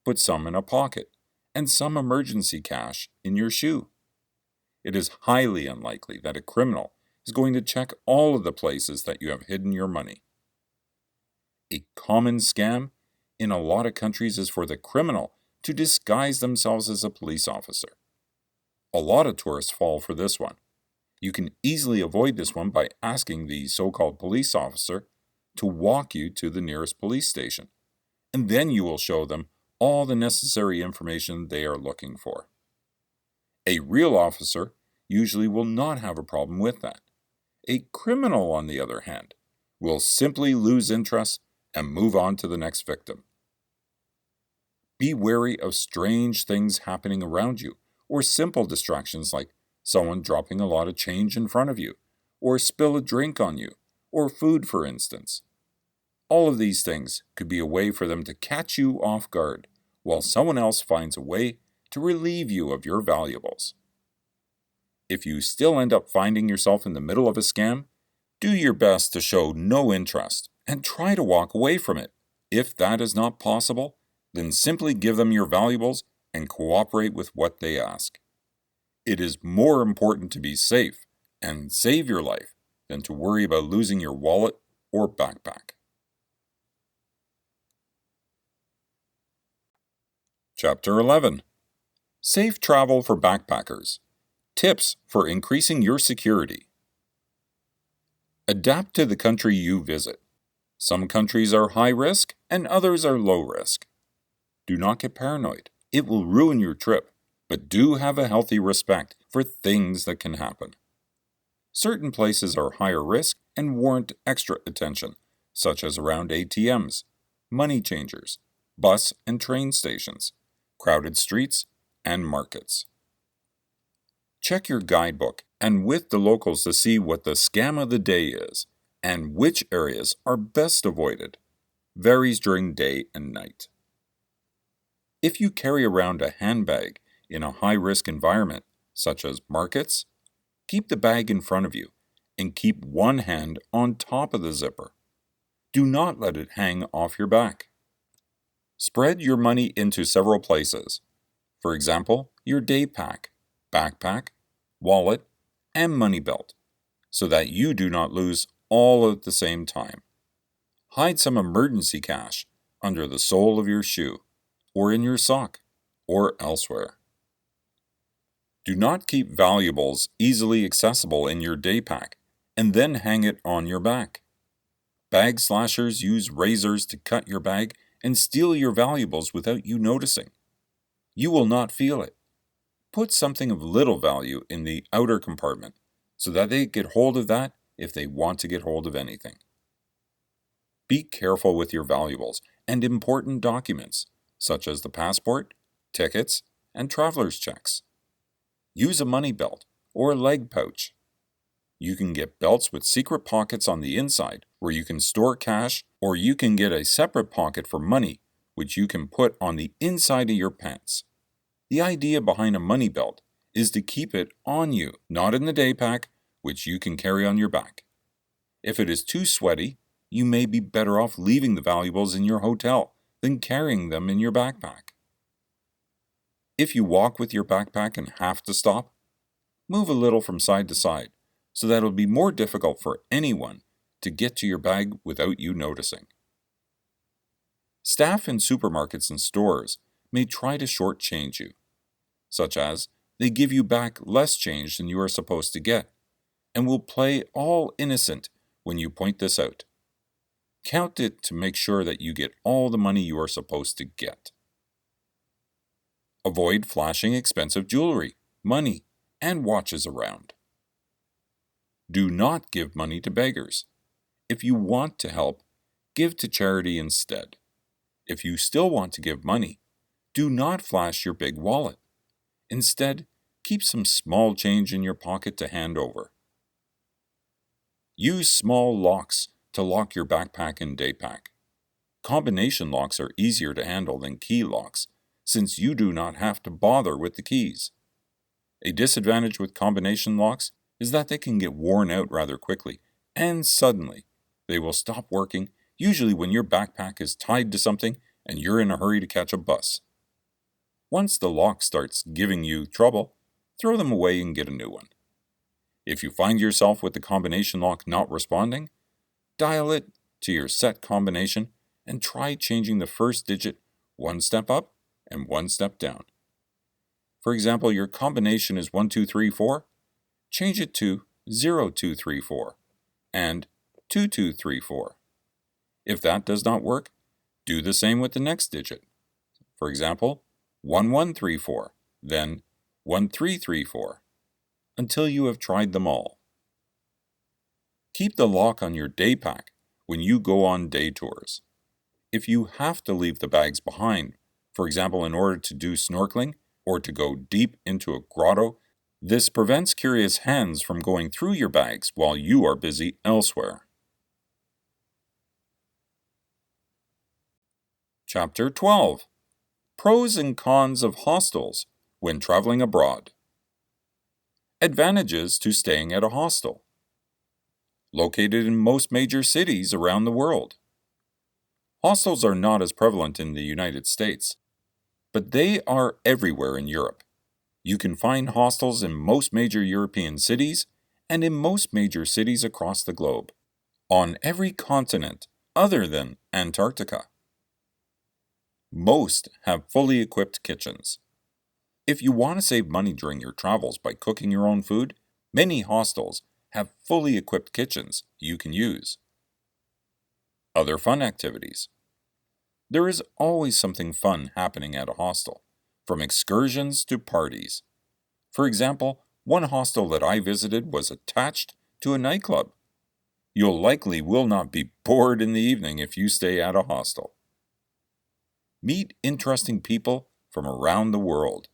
put some in a pocket, and some emergency cash in your shoe. It is highly unlikely that a criminal is going to check all of the places that you have hidden your money. A common scam in a lot of countries is for the criminal to disguise themselves as a police officer. A lot of tourists fall for this one. You can easily avoid this one by asking the so-called police officer to walk you to the nearest police station, and then you will show them all the necessary information they are looking for. A real officer usually will not have a problem with that. A criminal, on the other hand, will simply lose interest and move on to the next victim. Be wary of strange things happening around you, or simple distractions like someone dropping a lot of change in front of you, or spill a drink on you, or food, for instance. All of these things could be a way for them to catch you off guard, while someone else finds a way to relieve you of your valuables. If you still end up finding yourself in the middle of a scam, do your best to show no interest and try to walk away from it. If that is not possible, then simply give them your valuables and cooperate with what they ask. It is more important to be safe and save your life than to worry about losing your wallet or backpack. Chapter 11. Safe Travel for Backpackers. Tips for increasing your security. Adapt to the country you visit. Some countries are high risk and others are low risk. Do not get paranoid. It will ruin your trip, but do have a healthy respect for things that can happen. Certain places are higher risk and warrant extra attention, such as around ATMs, money changers, bus and train stations, crowded streets, and markets. Check your guidebook and with the locals to see what the scam of the day is and which areas are best avoided. Varies during day and night. If you carry around a handbag in a high-risk environment, such as markets, keep the bag in front of you and keep one hand on top of the zipper. Do not let it hang off your back. Spread your money into several places. For example, your day pack, backpack, wallet, and money belt, so that you do not lose all at the same time. Hide some emergency cash under the sole of your shoe, or in your sock, or elsewhere. Do not keep valuables easily accessible in your day pack and then hang it on your back. Bag slashers use razors to cut your bag and steal your valuables without you noticing. You will not feel it. Put something of little value in the outer compartment so that they get hold of that if they want to get hold of anything. Be careful with your valuables and important documents, such as the passport, tickets, and traveler's checks. Use a money belt or a leg pouch. You can get belts with secret pockets on the inside where you can store cash, or you can get a separate pocket for money which you can put on the inside of your pants. The idea behind a money belt is to keep it on you, not in the day pack, which you can carry on your back. If it is too sweaty, you may be better off leaving the valuables in your hotel than carrying them in your backpack. If you walk with your backpack and have to stop, move a little from side to side so that it will be more difficult for anyone to get to your bag without you noticing. Staff in supermarkets and stores may try to shortchange you, such as they give you back less change than you are supposed to get, and will play all innocent when you point this out. Count it to make sure that you get all the money you are supposed to get. Avoid flashing expensive jewelry, money, and watches around. Do not give money to beggars. If you want to help, give to charity instead. If you still want to give money, do not flash your big wallet. Instead, keep some small change in your pocket to hand over. Use small locks to lock your backpack and day pack. Combination locks are easier to handle than key locks, since you do not have to bother with the keys. A disadvantage with combination locks is that they can get worn out rather quickly, and suddenly they will stop working, usually when your backpack is tied to something and you're in a hurry to catch a bus. Once the lock starts giving you trouble, throw them away and get a new one. If you find yourself with the combination lock not responding, dial it to your set combination and try changing the first digit one step up and one step down. For example, your combination is 1234, change it to 0234 and 2234. If that does not work, do the same with the next digit. For example, 1134, then 1334, until you have tried them all. Keep the lock on your day pack when you go on day tours. If you have to leave the bags behind, for example in order to do snorkeling or to go deep into a grotto, this prevents curious hands from going through your bags while you are busy elsewhere. Chapter 12. Pros and Cons of Hostels when Traveling Abroad. Advantages to staying at a hostel. Located in most major cities around the world. Hostels are not as prevalent in the United States, but they are everywhere in Europe. You can find hostels in most major European cities and in most major cities across the globe, on every continent other than Antarctica. Most have fully equipped kitchens. If you want to save money during your travels by cooking your own food, many hostels have fully equipped kitchens you can use. Other fun activities. There is always something fun happening at a hostel, from excursions to parties. For example, one hostel that I visited was attached to a nightclub. You'll likely will not be bored in the evening if you stay at a hostel. Meet interesting people from around the world.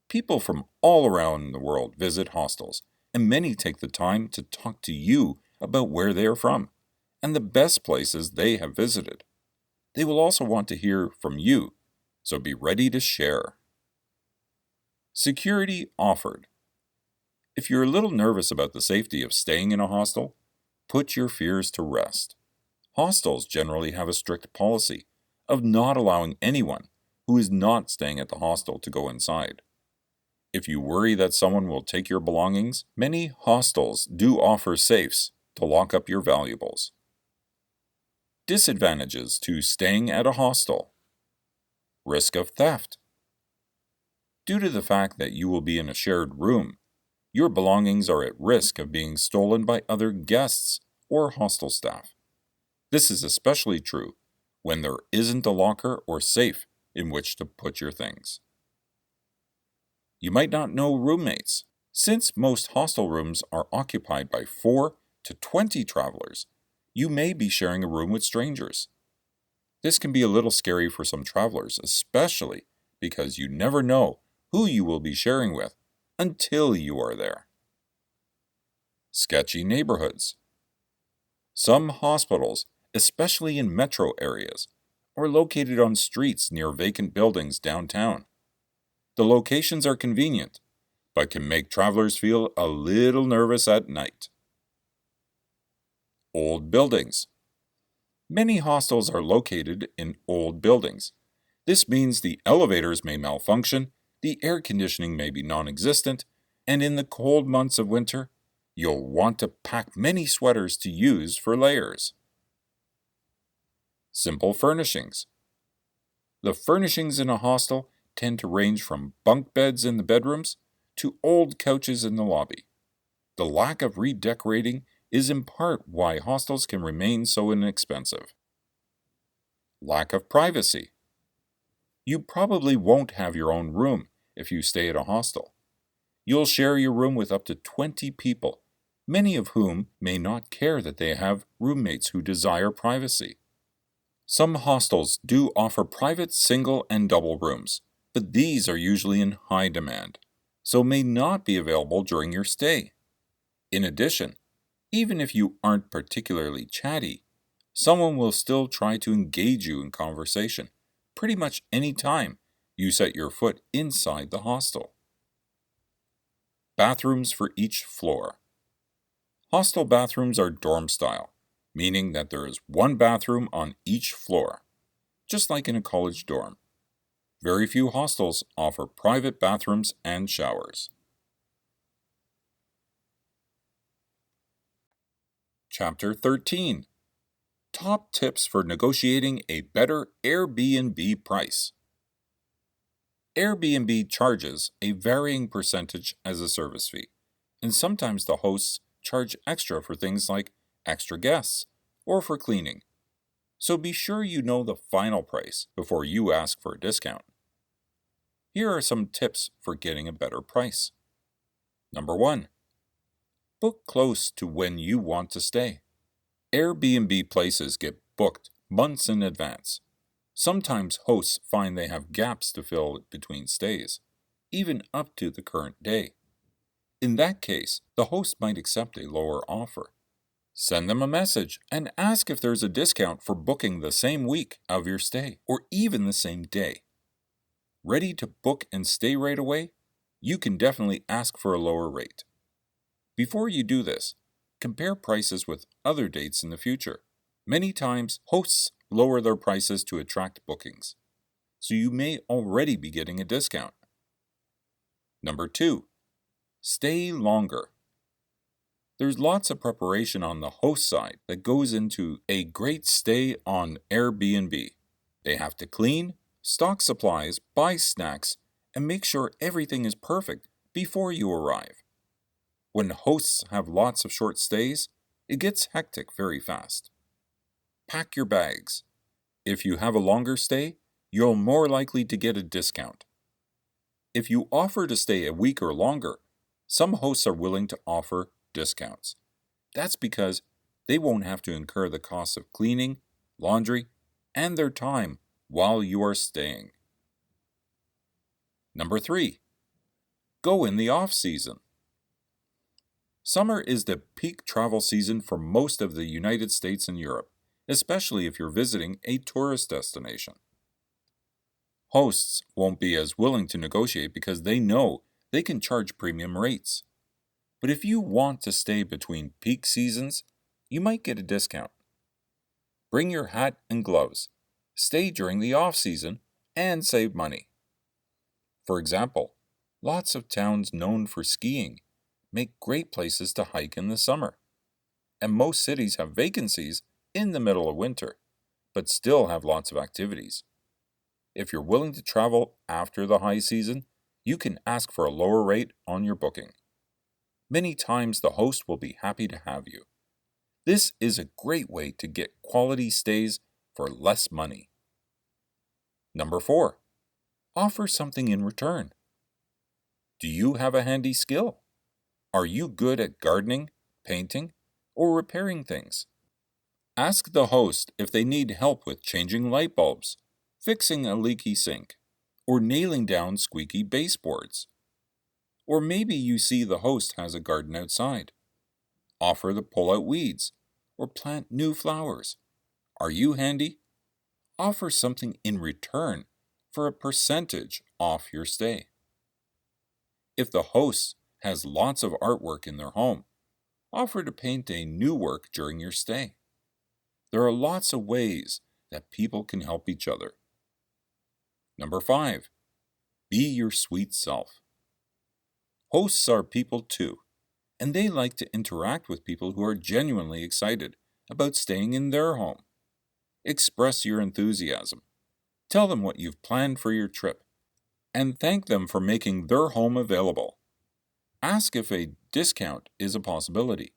People from all around the world visit hostels, and many take the time to talk to you about where they are from and the best places they have visited. They will also want to hear from you, so be ready to share. Security offered. If you're a little nervous about the safety of staying in a hostel, put your fears to rest. Hostels generally have a strict policy of not allowing anyone who is not staying at the hostel to go inside. If you worry that someone will take your belongings, many hostels do offer safes to lock up your valuables. Disadvantages to staying at a hostel. Risk of theft. Due to the fact that you will be in a shared room, your belongings are at risk of being stolen by other guests or hostel staff. This is especially true when there isn't a locker or safe in which to put your things. You might not know roommates. Since most hostel rooms are occupied by 4 to 20 travelers, you may be sharing a room with strangers. This can be a little scary for some travelers, especially because you never know who you will be sharing with until you are there. Sketchy neighborhoods. Some hospitals, especially in metro areas, are located on streets near vacant buildings downtown. The locations are convenient, but can make travelers feel a little nervous at night. Old buildings. Many hostels are located in old buildings. This means the elevators may malfunction, the air conditioning may be non-existent, and in the cold months of winter, you'll want to pack many sweaters to use for layers. Simple furnishings. The furnishings in a hostel tend to range from bunk beds in the bedrooms to old couches in the lobby. The lack of redecorating is in part why hostels can remain so inexpensive. Lack of privacy. You probably won't have your own room if you stay at a hostel. You'll share your room with up to 20 people, many of whom may not care that they have roommates who desire privacy. Some hostels do offer private single and double rooms, but these are usually in high demand, so may not be available during your stay. In addition, even if you aren't particularly chatty, someone will still try to engage you in conversation pretty much any time you set your foot inside the hostel. Bathrooms for each floor. Hostel bathrooms are dorm style, meaning that there is one bathroom on each floor, just like in a college dorm. Very few hostels offer private bathrooms and showers. Chapter 13. Top tips for negotiating a better Airbnb price. Airbnb charges a varying percentage as a service fee, and sometimes the hosts charge extra for things like extra guests or for cleaning. So be sure you know the final price before you ask for a discount. Here are some tips for getting a better price. Number 1. Book close to when you want to stay. Airbnb places get booked months in advance. Sometimes hosts find they have gaps to fill between stays, even up to the current day. In that case, the host might accept a lower offer. Send them a message and ask if there's a discount for booking the same week of your stay, or even the same day. Ready to book and stay right away? You can definitely ask for a lower rate. Before you do this, compare prices with other dates in the future. Many times, hosts lower their prices to attract bookings, so you may already be getting a discount. Number 2. Stay longer. There's lots of preparation on the host side that goes into a great stay on Airbnb. They have to clean, stock supplies, buy snacks, and make sure everything is perfect before you arrive. When hosts have lots of short stays, it gets hectic very fast. Pack your bags. If you have a longer stay, you're more likely to get a discount. If you offer to stay a week or longer, some hosts are willing to offer discounts. That's because they won't have to incur the costs of cleaning, laundry, and their time while you are staying. Number 3. Go in the off-season. Summer is the peak travel season for most of the United States and Europe, especially if you're visiting a tourist destination. Hosts won't be as willing to negotiate because they know they can charge premium rates. But if you want to stay between peak seasons, you might get a discount. Bring your hat and gloves, stay during the off-season, and save money. For example, lots of towns known for skiing make great places to hike in the summer, and most cities have vacancies in the middle of winter, but still have lots of activities. If you're willing to travel after the high season, you can ask for a lower rate on your booking. Many times the host will be happy to have you. This is a great way to get quality stays for less money. Number 4. Offer something in return. Do you have a handy skill? Are you good at gardening, painting, or repairing things? Ask the host if they need help with changing light bulbs, fixing a leaky sink, or nailing down squeaky baseboards. Or maybe you see the host has a garden outside. Offer to pull out weeds or plant new flowers. Are you handy? Offer something in return for a percentage off your stay. If the host has lots of artwork in their home, offer to paint a new work during your stay. There are lots of ways that people can help each other. Number 5. Be your sweet self. Hosts are people too, and they like to interact with people who are genuinely excited about staying in their home. Express your enthusiasm. Tell them what you've planned for your trip, and thank them for making their home available. Ask if a discount is a possibility.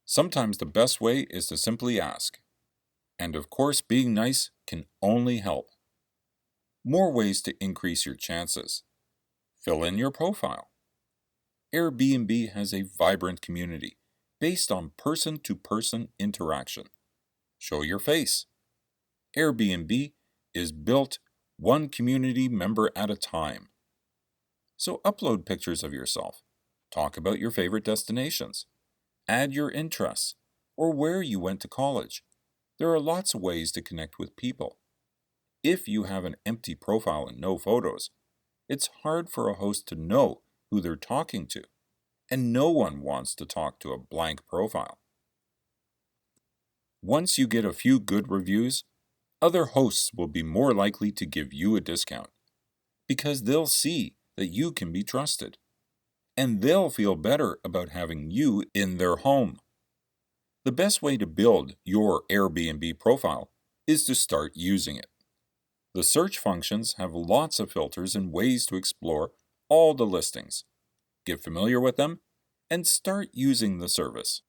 Sometimes the best way is to simply ask. And of course, being nice can only help. More ways to increase your chances. Fill in your profile. Airbnb has a vibrant community based on person-to-person interaction. Show your face. Airbnb is built one community member at a time. So upload pictures of yourself. Talk about your favorite destinations. Add your interests or where you went to college. There are lots of ways to connect with people. If you have an empty profile and no photos, it's hard for a host to know who they're talking to, and no one wants to talk to a blank profile. Once you get a few good reviews, other hosts will be more likely to give you a discount because they'll see that you can be trusted, and they'll feel better about having you in their home. The best way to build your Airbnb profile is to start using it. The search functions have lots of filters and ways to explore all the listings. Get familiar with them and start using the service.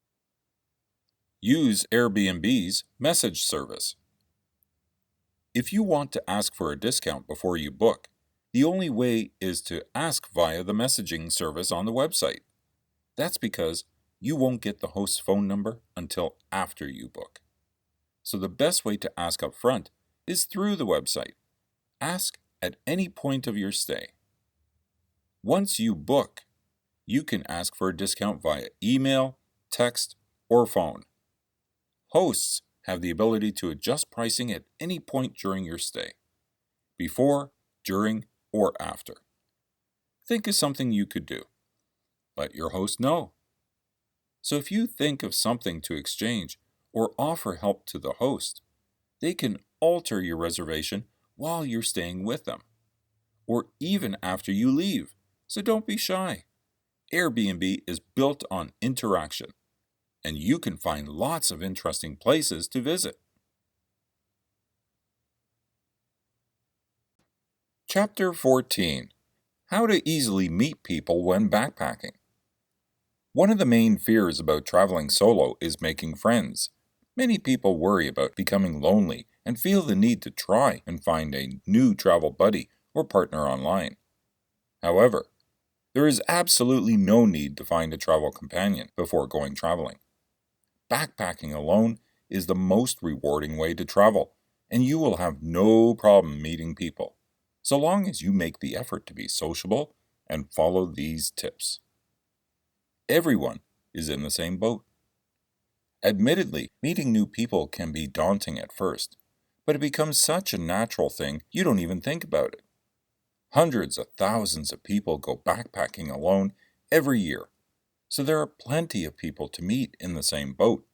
Use Airbnb's message service. If you want to ask for a discount before you book, the only way is to ask via the messaging service on the website. That's because you won't get the host's phone number until after you book. So the best way to ask up front is through the website. Ask at any point of your stay. Once you book, you can ask for a discount via email, text, or phone. Hosts have the ability to adjust pricing at any point during your stay, before, during, or after. Think of something you could do. Let your host know. So if you think of something to exchange or offer help to the host, they can alter your reservation while you're staying with them, or even after you leave, so don't be shy. Airbnb is built on interaction, and you can find lots of interesting places to visit. Chapter 14. How to easily meet people when backpacking. One of the main fears about traveling solo is making friends. Many people worry about becoming lonely and feel the need to try and find a new travel buddy or partner online. However, there is absolutely no need to find a travel companion before going traveling. Backpacking alone is the most rewarding way to travel, and you will have no problem meeting people, so long as you make the effort to be sociable and follow these tips. Everyone is in the same boat. Admittedly, meeting new people can be daunting at first, but it becomes such a natural thing you don't even think about it. Hundreds of thousands of people go backpacking alone every year. so there are plenty of people to meet in the same boat.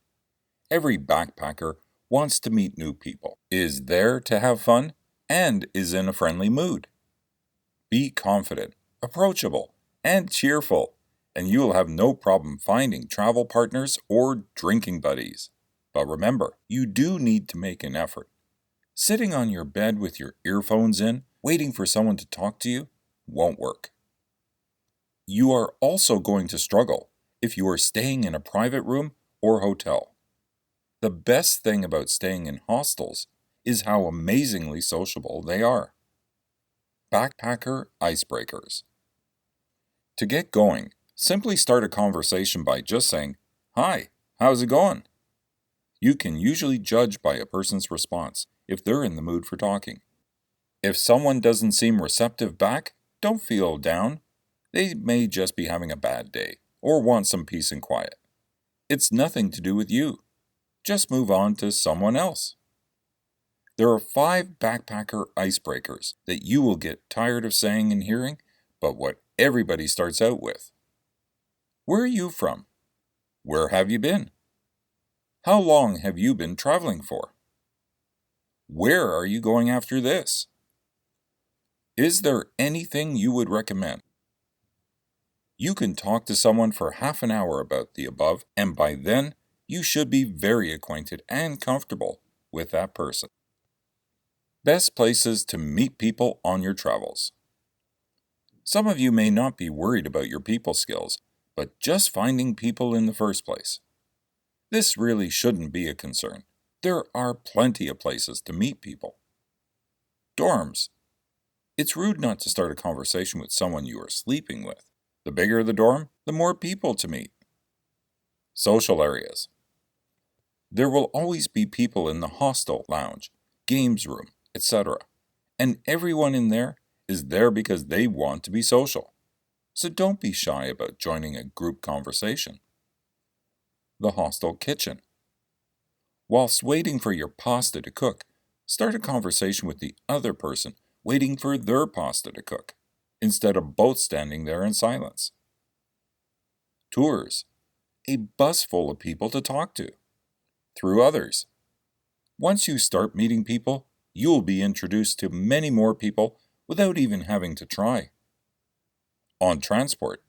Every backpacker wants to meet new people, is there to have fun, and is in a friendly mood. Be confident, approachable, and cheerful, and you will have no problem finding travel partners or drinking buddies. But remember, you do need to make an effort. Sitting on your bed with your earphones in, waiting for someone to talk to you, won't work. You are also going to struggle if you are staying in a private room or hotel. The best thing about staying in hostels is how amazingly sociable they are. Backpacker icebreakers. To get going, simply start a conversation by just saying, "Hi, how's it going?" You can usually judge by a person's response if they're in the mood for talking. If someone doesn't seem receptive back, don't feel down. They may just be having a bad day or want some peace and quiet. It's nothing to do with you. Just move on to someone else. There are 5 backpacker icebreakers that you will get tired of saying and hearing, but what everybody starts out with. Where are you from? Where have you been? How long have you been traveling for? Where are you going after this? Is there anything you would recommend? You can talk to someone for half an hour about the above, and by then, you should be very acquainted and comfortable with that person. Best places to meet people on your travels. Some of you may not be worried about your people skills, but just finding people in the first place. This really shouldn't be a concern. There are plenty of places to meet people. Dorms. It's rude not to start a conversation with someone you are sleeping with. The bigger the dorm, the more people to meet. Social areas. There will always be people in the hostel lounge, games room, etc. And everyone in there is there because they want to be social. So don't be shy about joining a group conversation. The hostel kitchen. Whilst waiting for your pasta to cook, start a conversation with the other person waiting for their pasta to cook, instead of both standing there in silence. Tours. A bus full of people to talk to. Through others. Once you start meeting people, you'll be introduced to many more people without even having to try. On transport.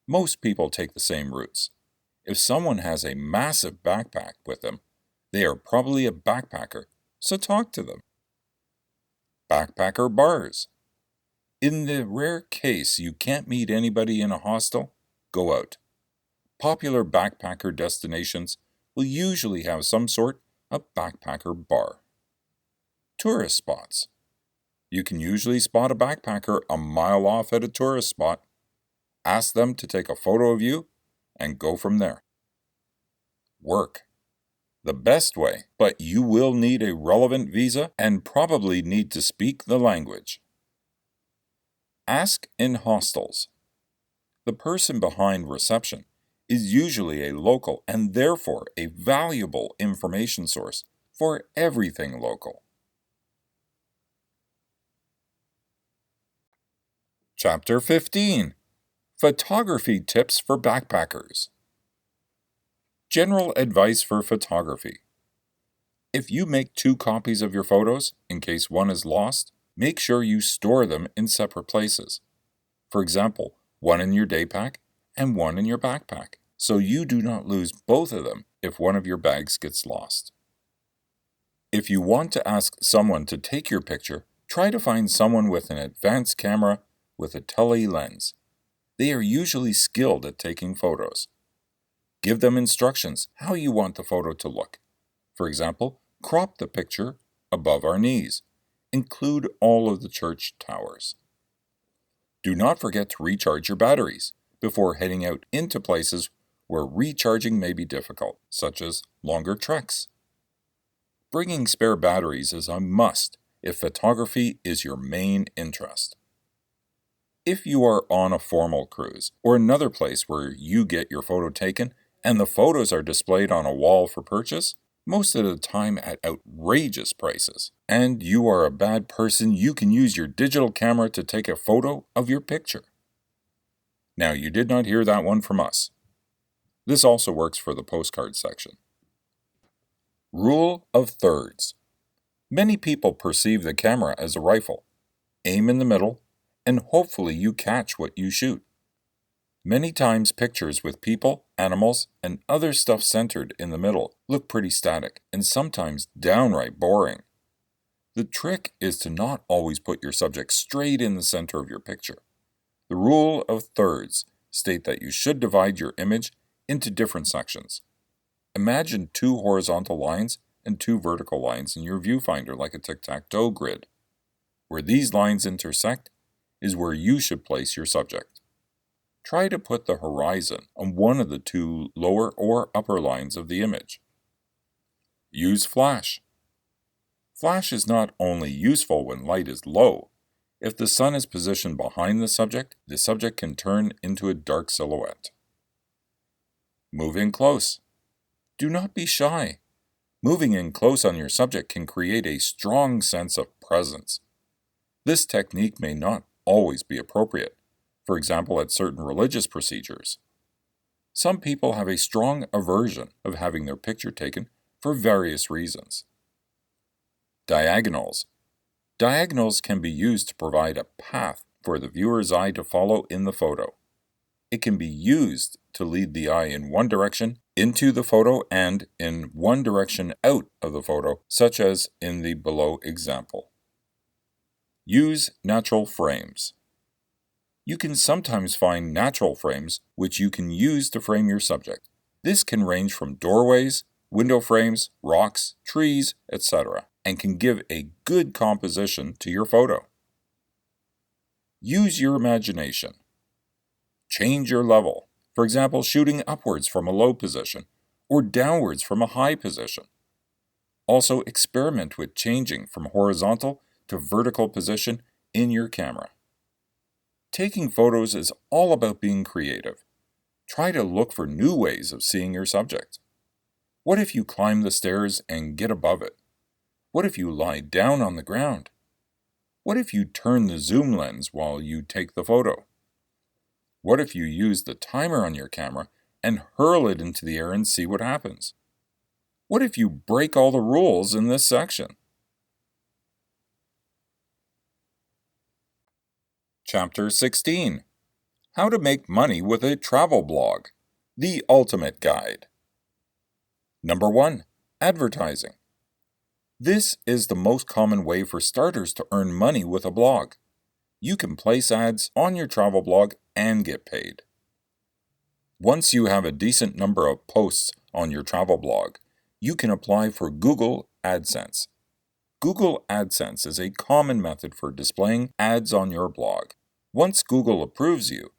Most people take the same routes. If someone has a massive backpack with them, they are probably a backpacker, so talk to them. Backpacker bars. In the rare case you can't meet anybody in a hostel, go out. Popular backpacker destinations will usually have some sort of backpacker bar. Tourist spots. You can usually spot a backpacker a mile off at a tourist spot. Ask them to take a photo of you and go from there. Work. The best way, but you will need a relevant visa and probably need to speak the language. Ask in hostels. The person behind reception is usually a local and therefore a valuable information source for everything local. Chapter 15. Photography Tips for Backpackers. General advice for photography. If you make 2 copies of your photos, in case one is lost, make sure you store them in separate places. For example, one in your day pack and one in your backpack, so you do not lose both of them if one of your bags gets lost. If you want to ask someone to take your picture, try to find someone with an advanced camera with a tele lens. They are usually skilled at taking photos. Give them instructions how you want the photo to look. For example, crop the picture above our knees. Include all of the church towers. Do not forget to recharge your batteries before heading out into places where recharging may be difficult, such as longer treks. Bringing spare batteries is a must if photography is your main interest. If you are on a formal cruise or another place where you get your photo taken and the photos are displayed on a wall for purchase, most of the time at outrageous prices, and you are a bad person, you can use your digital camera to take a photo of your picture. Now, you did not hear that one from us. This also works for the postcard section. Rule of thirds. Many people perceive the camera as a rifle. Aim in the middle, and hopefully you catch what you shoot. Many times pictures with people, animals, and other stuff centered in the middle look pretty static and sometimes downright boring. The trick is to not always put your subject straight in the center of your picture. The rule of thirds state that you should divide your image into different sections. Imagine 2 horizontal lines and 2 vertical lines in your viewfinder like a tic-tac-toe grid. Where these lines intersect is where you should place your subject. Try to put the horizon on one of the 2 lower or upper lines of the image. Use flash. Flash is not only useful when light is low. If the sun is positioned behind the subject can turn into a dark silhouette. Move in close. Do not be shy. Moving in close on your subject can create a strong sense of presence. This technique may not always be appropriate, for example at certain religious procedures. Some people have a strong aversion of having their picture taken for various reasons. Diagonals. Diagonals can be used to provide a path for the viewer's eye to follow in the photo. It can be used to lead the eye in one direction into the photo and in one direction out of the photo, such as in the below example. Use natural frames. You can sometimes find natural frames which you can use to frame your subject. This can range from doorways, window frames, rocks, trees, etc., and can give a good composition to your photo. Use your imagination. Change your level, for example, shooting upwards from a low position or downwards from a high position. Also, experiment with changing from horizontal to vertical position in your camera. Taking photos is all about being creative. Try to look for new ways of seeing your subject. What if you climb the stairs and get above it? What if you lie down on the ground? What if you turn the zoom lens while you take the photo? What if you use the timer on your camera and hurl it into the air and see what happens? What if you break all the rules in this section? Chapter 16. How to Make Money with a Travel Blog. The Ultimate Guide. Number 1. Advertising. This is the most common way for starters to earn money with a blog. You can place ads on your travel blog and get paid. Once you have a decent number of posts on your travel blog, you can apply for Google AdSense. Google AdSense is a common method for displaying ads on your blog. Once Google approves you,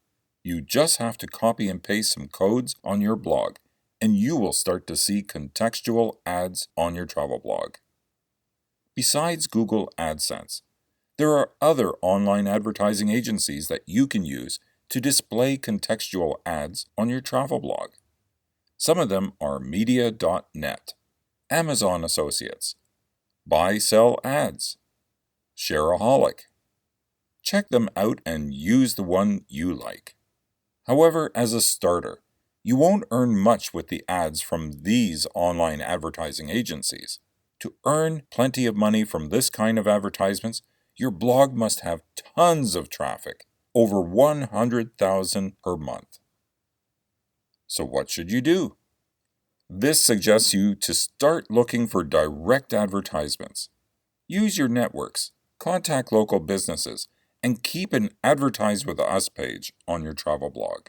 you just have to copy and paste some codes on your blog, and you will start to see contextual ads on your travel blog. Besides Google AdSense, there are other online advertising agencies that you can use to display contextual ads on your travel blog. Some of them are Media.net, Amazon Associates, Buy Sell Ads, Shareaholic. Check them out and use the one you like. However, as a starter, you won't earn much with the ads from these online advertising agencies. To earn plenty of money from this kind of advertisements, your blog must have tons of traffic, over 100,000 per month. So what should you do? This suggests you to start looking for direct advertisements. Use your networks, contact local businesses, and keep an Advertise with Us page on your travel blog.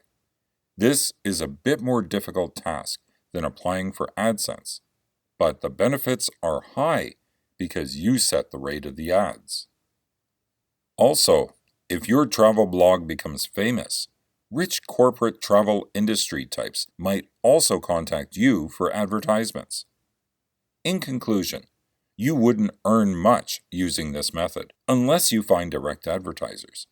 This is a bit more difficult task than applying for AdSense, but the benefits are high because you set the rate of the ads. Also, if your travel blog becomes famous, rich corporate travel industry types might also contact you for advertisements. In conclusion, you wouldn't earn much using this method unless you find direct advertisers,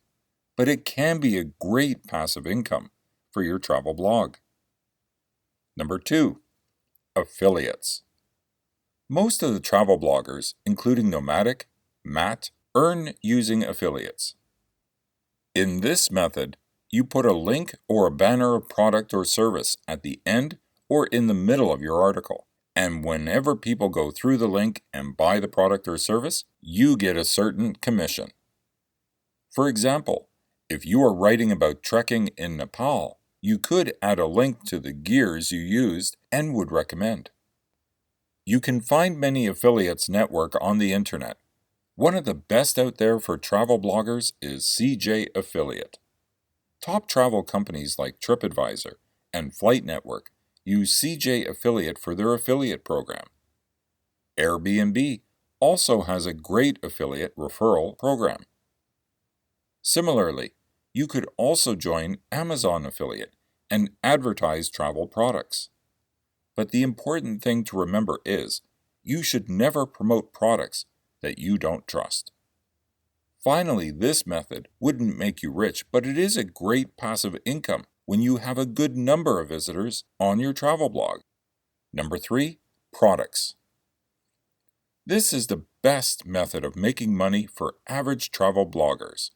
but it can be a great passive income for your travel blog. Number 2. Affiliates. Most of the travel bloggers, including Nomadic, Matt, earn using affiliates. In this method, You put a link or a banner of product or service at the end or in the middle of your article. And whenever people go through the link and buy the product or service, you get a certain commission. For example, if you are writing about trekking in Nepal, you could add a link to the gears you used and would recommend. You can find many affiliates network on the internet. One of the best out there for travel bloggers is CJ Affiliate. Top travel companies like TripAdvisor and Flight Network use CJ Affiliate for their affiliate program. Airbnb also has a great affiliate referral program. Similarly, you could also join Amazon Affiliate and advertise travel products. But the important thing to remember is you should never promote products that you don't trust. Finally, this method wouldn't make you rich, but it is a great passive income when you have a good number of visitors on your travel blog. Number 3, products. This is the best method of making money for average travel bloggers.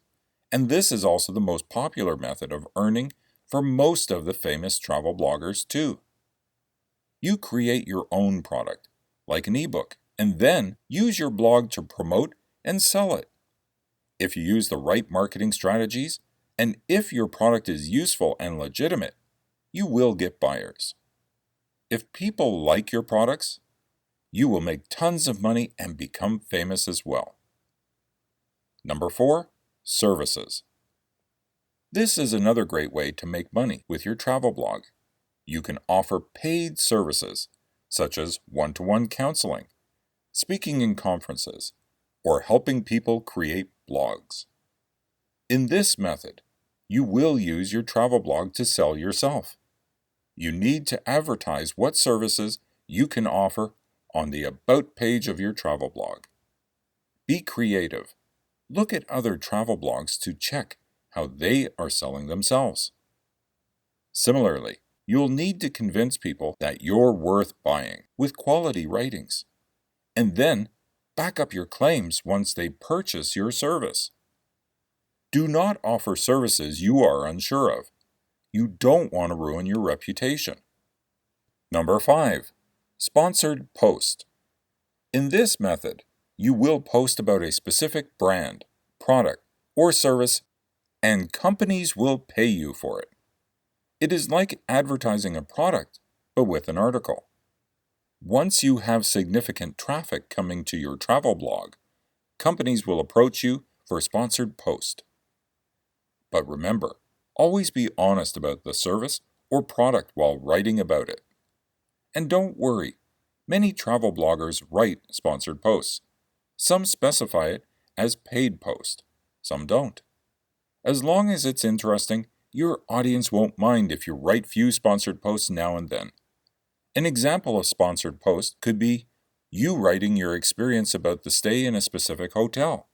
And this is also the most popular method of earning for most of the famous travel bloggers too. You create your own product, like an ebook, and then use your blog to promote and sell it. If you use the right marketing strategies, and if your product is useful and legitimate, you will get buyers. If people like your products, you will make tons of money and become famous as well. Number 4, services. This is another great way to make money with your travel blog. You can offer paid services, such as one-to-one counseling, speaking in conferences, or helping people create blogs. In this method, you will use your travel blog to sell yourself. You need to advertise what services you can offer on the About page of your travel blog. Be creative. Look at other travel blogs to check how they are selling themselves. Similarly, you'll need to convince people that you're worth buying with quality ratings. And then back up your claims once they purchase your service. Do not offer services you are unsure of. You don't want to ruin your reputation. Number 5, sponsored post. In this method, you will post about a specific brand, product, or service, and companies will pay you for it. It is like advertising a product, but with an article. Once you have significant traffic coming to your travel blog, companies will approach you for a sponsored post. But remember, always be honest about the service or product while writing about it. And don't worry, many travel bloggers write sponsored posts. Some specify it as paid post, some don't. As long as it's interesting, your audience won't mind if you write few sponsored posts now and then. An example of sponsored post could be you writing your experience about the stay in a specific hotel.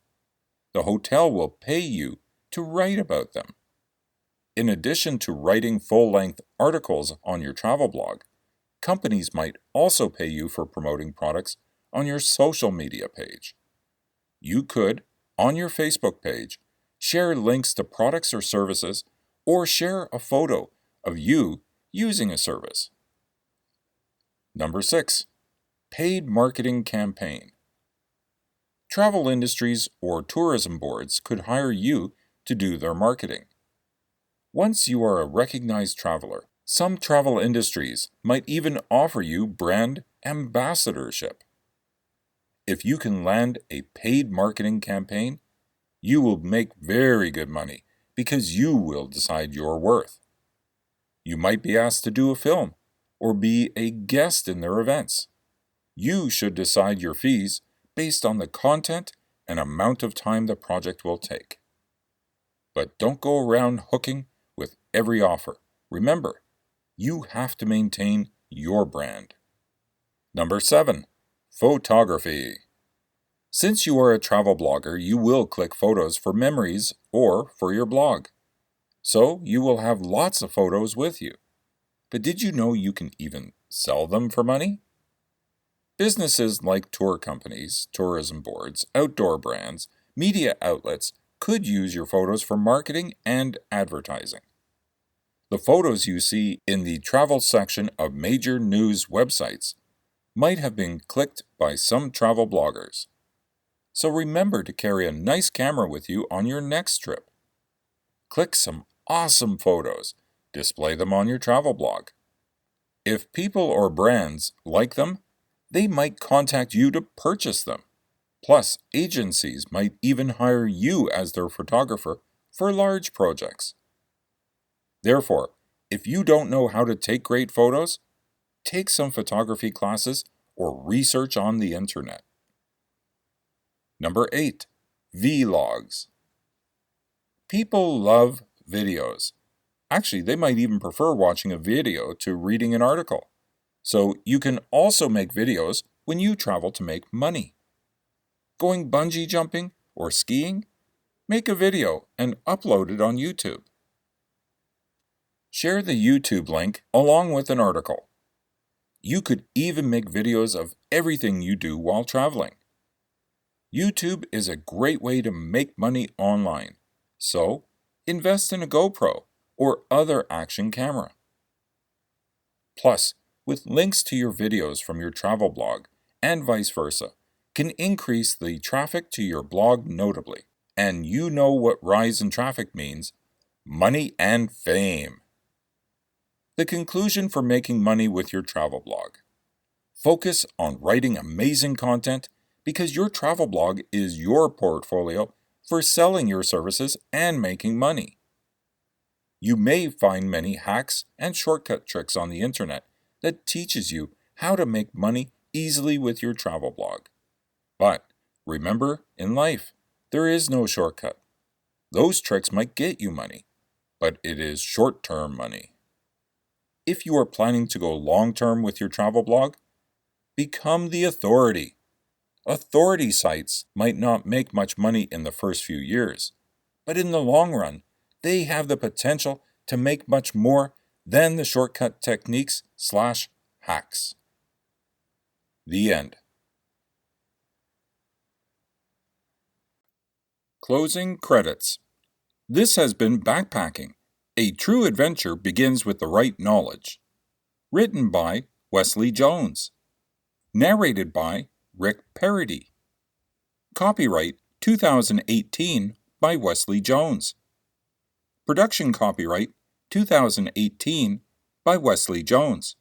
The hotel will pay you to write about them. In addition to writing full-length articles on your travel blog, companies might also pay you for promoting products on your social media page. You could, on your Facebook page, share links to products or services, or share a photo of you using a service. Number 6, paid marketing campaign. Travel industries or tourism boards could hire you to do their marketing. Once you are a recognized traveler, some travel industries might even offer you brand ambassadorship. If you can land a paid marketing campaign, you will make very good money because you will decide your worth. You might be asked to do a film or be a guest in their events. You should decide your fees based on the content and amount of time the project will take. But don't go around hooking with every offer. Remember, you have to maintain your brand. Number 7, photography. Since you are a travel blogger, you will click photos for memories or for your blog. So you will have lots of photos with you. But did you know you can even sell them for money? Businesses like tour companies, tourism boards, outdoor brands, media outlets could use your photos for marketing and advertising. The photos you see in the travel section of major news websites might have been clicked by some travel bloggers. So remember to carry a nice camera with you on your next trip. Click some awesome photos. Display them on your travel blog. If people or brands like them, they might contact you to purchase them. Plus, agencies might even hire you as their photographer for large projects. Therefore, if you don't know how to take great photos, take some photography classes or research on the internet. Number 8. Vlogs. People love videos. Actually, they might even prefer watching a video to reading an article. So you can also make videos when you travel to make money. Going bungee jumping or skiing? Make a video and upload it on YouTube. Share the YouTube link along with an article. You could even make videos of everything you do while traveling. YouTube is a great way to make money online, so invest in a GoPro or other action camera. Plus, with links to your videos from your travel blog and vice versa, can increase the traffic to your blog notably. And you know what rise in traffic means: money and fame. The conclusion for making money with your travel blog. Focus on writing amazing content because your travel blog is your portfolio for selling your services and making money. You may find many hacks and shortcut tricks on the internet that teaches you how to make money easily with your travel blog. But remember, in life, there is no shortcut. Those tricks might get you money, but it is short-term money. If you are planning to go long-term with your travel blog, become the authority. Authority sites might not make much money in the first few years, but in the long run, they have the potential to make much more than the shortcut techniques/hacks. The end. Closing credits. This has been Backpacking. A true adventure begins with the right knowledge. Written by Wesley Jones. Narrated by Rick Parody. Copyright 2018 by Wesley Jones. Production copyright 2018 by Wesley Jones.